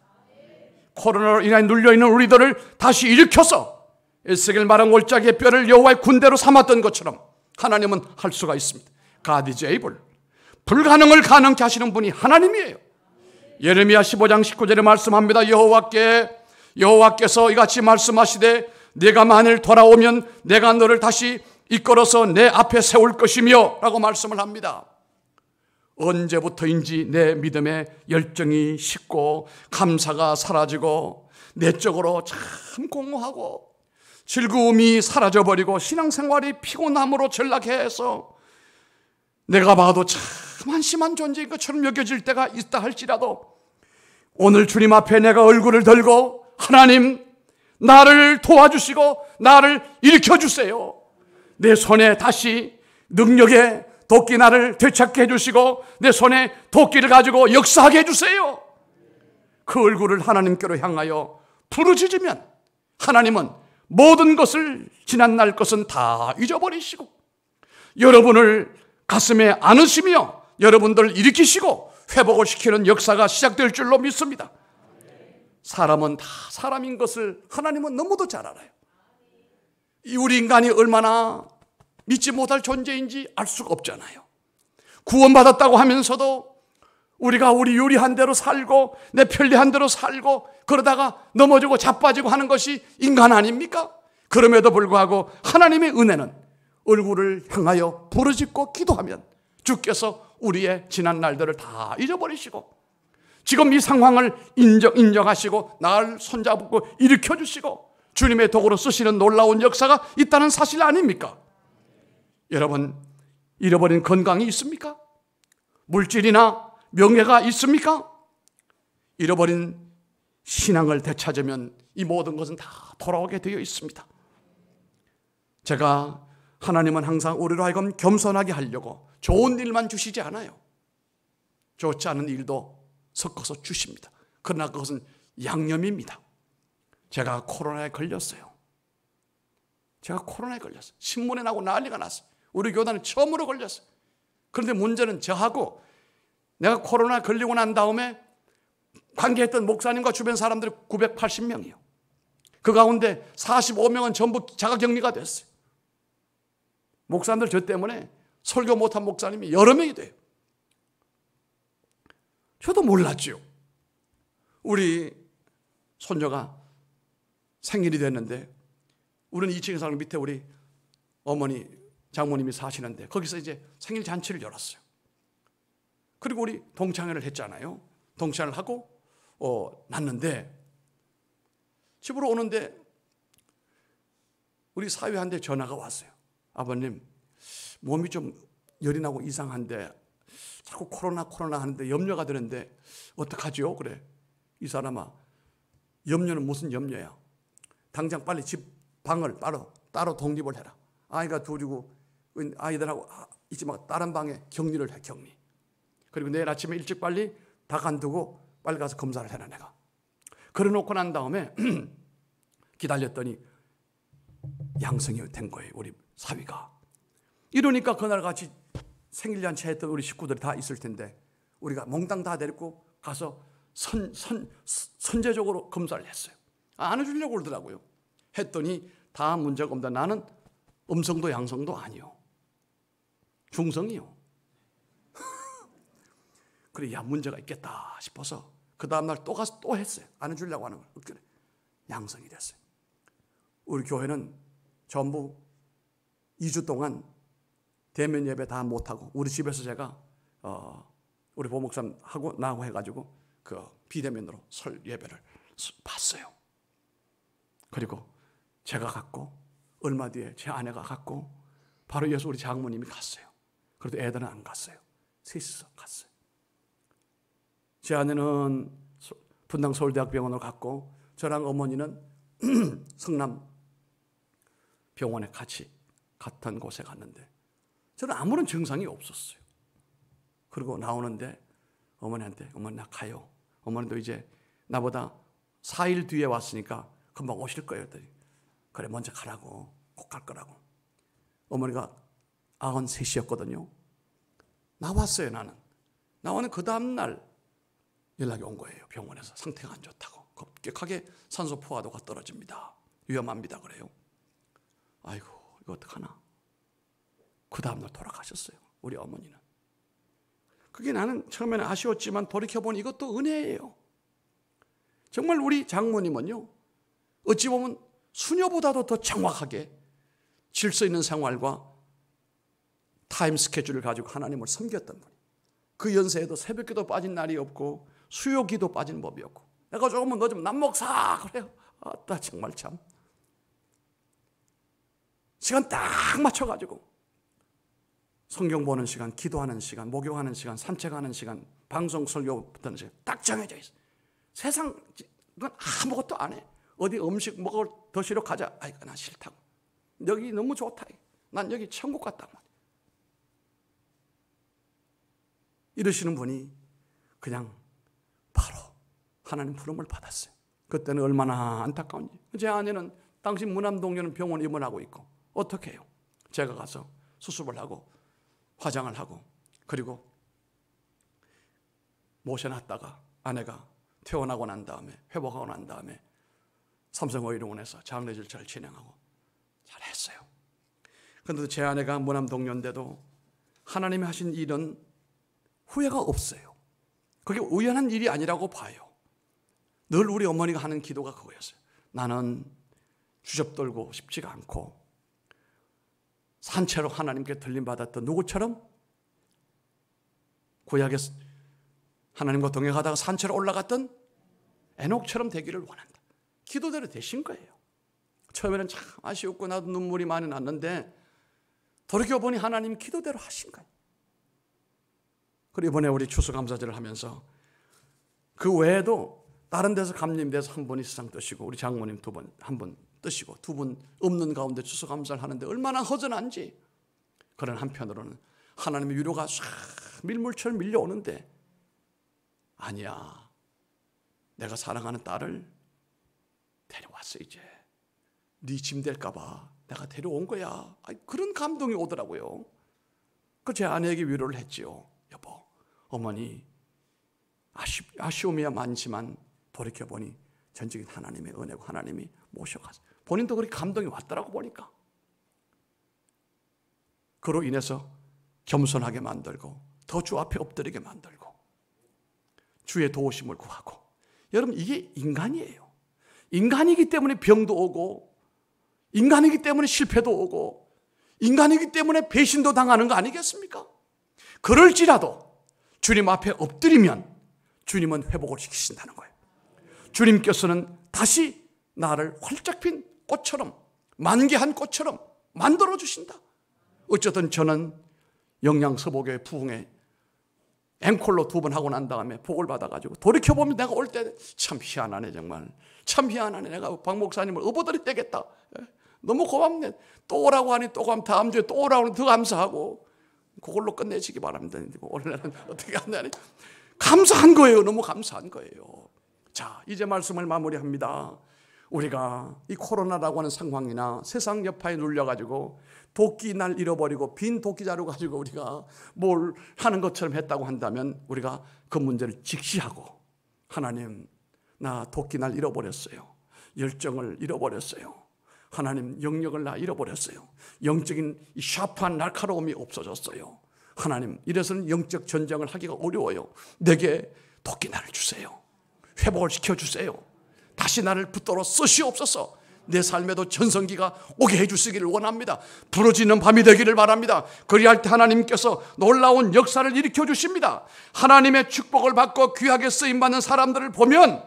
코로나로 인해 눌려있는 우리들을 다시 일으켜서 에스겔 말한 골짜기의 뼈를 여호와의 군대로 삼았던 것처럼 하나님은 할 수가 있습니다. God is able. 불가능을 가능케 하시는 분이 하나님이에요. 예레미야 15장 19절에 말씀합니다. 여호와께서 이같이 말씀하시되 내가 만일 돌아오면 내가 너를 다시 이끌어서 내 앞에 세울 것이며 라고 말씀을 합니다. 언제부터인지 내 믿음의 열정이 식고 감사가 사라지고 내적으로 참 공허하고 즐거움이 사라져버리고 신앙생활이 피곤함으로 전락해서 내가 봐도 참 한심한 존재인 것처럼 여겨질 때가 있다 할지라도 오늘 주님 앞에 내가 얼굴을 들고 하나님 나를 도와주시고 나를 일으켜주세요. 내 손에 다시 능력의 도끼날을 되찾게 해주시고 내 손에 도끼를 가지고 역사하게 해주세요. 그 얼굴을 하나님께로 향하여 부르짖으면 하나님은 모든 것을 지난날 것은 다 잊어버리시고 여러분을 가슴에 안으시며 여러분들을 일으키시고 회복을 시키는 역사가 시작될 줄로 믿습니다. 사람은 다 사람인 것을 하나님은 너무도 잘 알아요. 우리 인간이 얼마나 믿지 못할 존재인지 알 수가 없잖아요. 구원받았다고 하면서도 우리가 우리 유리한 대로 살고 내 편리한 대로 살고 그러다가 넘어지고 자빠지고 하는 것이 인간 아닙니까? 그럼에도 불구하고 하나님의 은혜는 얼굴을 향하여 부르짖고 기도하면 주께서 우리의 지난 날들을 다 잊어버리시고 지금 이 상황을 인정하시고 나를 손잡고 일으켜주시고 주님의 도구로 쓰시는 놀라운 역사가 있다는 사실 아닙니까? 여러분, 잃어버린 건강이 있습니까? 물질이나 명예가 있습니까? 잃어버린 신앙을 되찾으면 이 모든 것은 다 돌아오게 되어 있습니다. 제가 하나님은 항상 우리로 하여금 겸손하게 하려고 좋은 일만 주시지 않아요. 좋지 않은 일도 섞어서 주십니다. 그러나 그것은 양념입니다. 제가 코로나에 걸렸어요. 신문에 나고 난리가 났어요. 우리 교단은 처음으로 걸렸어요. 그런데 문제는 저하고 내가 코로나 걸리고 난 다음에 관계했던 목사님과 주변 사람들이 980명이요. 그 가운데 45명은 전부 자가격리가 됐어요. 목사님들 저 때문에 설교 못한 목사님이 여러 명이 돼요. 저도 몰랐죠. 우리 손녀가 생일이 됐는데 우리는 2층에 살고 밑에 우리 어머니 장모님이 사시는데 거기서 이제 생일 잔치를 열었어요. 그리고 우리 동창회를 했잖아요. 동창회를 하고 났는데 집으로 오는데 우리 사위한테 전화가 왔어요. 아버님 몸이 좀 열이 나고 이상한데 자꾸 코로나 하는데 염려가 되는데 어떡하죠? 그래. 이 사람아, 염려는 무슨 염려야? 당장 빨리 집 방을 따로 독립을 해라. 아이가 둘이고 아이들하고 있지 말고 다른 방에 격리를 해. 격리. 그리고 내일 아침에 일찍 빨리 다 간두고 빨리 가서 검사를 해라 내가. 그래 놓고 난 다음에 기다렸더니 양성이 된 거예요. 우리 사위가. 이러니까 그날 같이 생일잔치 했던 우리 식구들이 다 있을 텐데 우리가 몽땅 다 데리고 가서 선제적으로 검사를 했어요. 안 해주려고 그러더라고요. 했더니 다 문제가 없다. 나는 음성도 양성도 아니요. 중성이요. 그래, 야, 문제가 있겠다 싶어서 그 다음날 또 가서 또 했어요. 안 해주려고 하는 걸. 양성이 됐어요. 우리 교회는 전부 2주 동안 대면 예배 다 못하고 우리 집에서 제가 우리 보목사님하고 나하고 해가지고 그 비대면으로 설 예배를 봤어요. 그리고 제가 갔고 얼마 뒤에 제 아내가 갔고 바로 이어서 우리 장모님이 갔어요. 그래도 애들은 안 갔어요. 셋이서 갔어요. 제 아내는 분당 서울대학병원으로 갔고 저랑 어머니는 성남 병원에 같이 같은 곳에 갔는데 저는 아무런 증상이 없었어요. 그리고 나오는데 어머니한테 어머니 나 가요. 어머니도 이제 나보다 4일 뒤에 왔으니까 금방 오실 거예요. 그래 먼저 가라고. 꼭 갈 거라고. 어머니가 93이었거든요. 나왔어요. 나는 그 다음날 연락이 온 거예요. 병원에서 상태가 안 좋다고. 급격하게 산소 포화도가 떨어집니다. 위험합니다. 그래요. 아이고 이거 어떡하나. 그 다음날 돌아가셨어요. 우리 어머니는. 그게 나는 처음에는 아쉬웠지만 돌이켜보니 이것도 은혜예요. 정말 우리 장모님은요. 어찌 보면 수녀보다도 더 정확하게 질서 있는 생활과 타임 스케줄을 가지고 하나님을 섬겼던 분이. 그 연세에도 새벽기도 빠진 날이 없고 수요기도 빠진 법이 없고 내가 조금은 너 좀 남목사 그래요. 아따 정말 참 시간 딱 맞춰가지고 성경 보는 시간, 기도하는 시간, 목욕하는 시간, 산책하는 시간, 방송 설교 듣는 시간 딱 정해져 있어. 세상 넌 아무것도 안 해. 어디 음식 먹을 드시러 가자. 아이고 나 싫다고. 여기 너무 좋다. 난 여기 천국 같다. 이러시는 분이 그냥 바로 하나님 부름을 받았어요. 그때는 얼마나 안타까운지. 제 아내는 당시 무남동료는 병원 입원하고 있고 어떻게 해요? 제가 가서 수습을 하고 화장을 하고 그리고 모셔놨다가 아내가 퇴원하고 난 다음에 회복하고 난 다음에 삼성의료원에서 장례 절차를 진행하고 잘했어요. 그런데 제 아내가 무남동료인데도 하나님이 하신 일은 후회가 없어요. 그게 우연한 일이 아니라고 봐요. 늘 우리 어머니가 하는 기도가 그거였어요. 나는 주접들고 싶지가 않고 산채로 하나님께 들림받았던 누구처럼? 구약에 하나님과 동행하다가 산채로 올라갔던 에녹처럼 되기를 원한다. 기도대로 되신 거예요. 처음에는 참 아쉬웠고 나도 눈물이 많이 났는데 돌이켜보니 하나님 기도대로 하신 거예요. 그리고 이번에 우리 추수감사절을 하면서 그 외에도 다른 데서 감림돼서 한 분이 세상 뜨시고 우리 장모님 한 분 뜨시고 두 분 없는 가운데 추수감사를 하는데 얼마나 허전한지. 그런 한편으로는 하나님의 위로가 싹 밀물처럼 밀려오는데 아니야, 내가 사랑하는 딸을 데려왔어. 이제 네 짐 될까 봐 내가 데려온 거야. 그런 감동이 오더라고요. 그 제 아내에게 위로를 했지요. 여보, 어머니 아쉬움이야 많지만 돌이켜보니 전적인 하나님의 은혜고 하나님이 모셔가서 본인도 그렇게 감동이 왔더라고 보니까. 그로 인해서 겸손하게 만들고 더 주 앞에 엎드리게 만들고 주의 도우심을 구하고. 여러분, 이게 인간이에요. 인간이기 때문에 병도 오고 인간이기 때문에 실패도 오고 인간이기 때문에 배신도 당하는 거 아니겠습니까? 그럴지라도 주님 앞에 엎드리면 주님은 회복을 시키신다는 거예요. 주님께서는 다시 나를 활짝 핀 꽃처럼, 만개한 꽃처럼 만들어 주신다. 어쨌든 저는 영양서보교회 부흥회 앵콜로 2번 하고 난 다음에 복을 받아가지고 돌이켜보면 내가 올 때 참 희한하네. 정말 참 희한하네. 내가 박 목사님을 업어드려야 되겠다. 너무 고맙네. 또 오라고 하니 또 가면 다음 주에 또 오라고 하니 더 감사하고 그걸로 끝내시기 바랍니다. 오늘은 어떻게 하냐니 감사한 거예요. 너무 감사한 거예요. 자, 이제 말씀을 마무리합니다. 우리가 이 코로나라고 하는 상황이나 세상 여파에 눌려가지고 도끼 날 잃어버리고 빈 도끼자루 가지고 우리가 뭘 하는 것처럼 했다고 한다면 우리가 그 문제를 직시하고 하나님, 나 도끼 날 잃어버렸어요. 열정을 잃어버렸어요. 하나님, 영역을 나 잃어버렸어요. 영적인 이 샤프한 날카로움이 없어졌어요. 하나님, 이래서는 영적 전쟁을 하기가 어려워요. 내게 도끼 날을 주세요. 회복을 시켜주세요. 다시 나를 붙들어 쓰시옵소서. 내 삶에도 전성기가 오게 해주시기를 원합니다. 부러지는 밤이 되기를 바랍니다. 그리할 때 하나님께서 놀라운 역사를 일으켜 주십니다. 하나님의 축복을 받고 귀하게 쓰임받는 사람들을 보면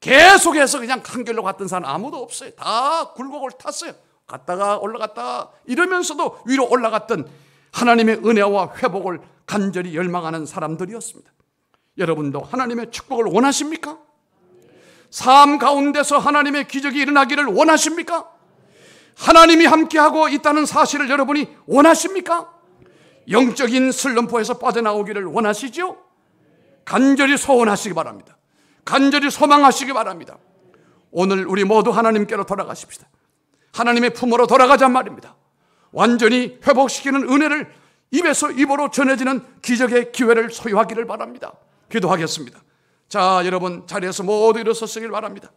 계속해서 그냥 한결로 갔던 사람 아무도 없어요. 다 굴곡을 탔어요. 갔다가 올라갔다가 이러면서도 위로 올라갔던 하나님의 은혜와 회복을 간절히 열망하는 사람들이었습니다. 여러분도 하나님의 축복을 원하십니까? 삶 가운데서 하나님의 기적이 일어나기를 원하십니까? 하나님이 함께하고 있다는 사실을 여러분이 원하십니까? 영적인 슬럼프에서 빠져나오기를 원하시죠? 간절히 소원하시기 바랍니다. 간절히 소망하시기 바랍니다. 오늘 우리 모두 하나님께로 돌아가십시다. 하나님의 품으로 돌아가자 말입니다. 완전히 회복시키는 은혜를 입에서 입으로 전해지는 기적의 기회를 소유하기를 바랍니다. 기도하겠습니다. 자, 여러분 자리에서 모두 일어섰으길 바랍니다.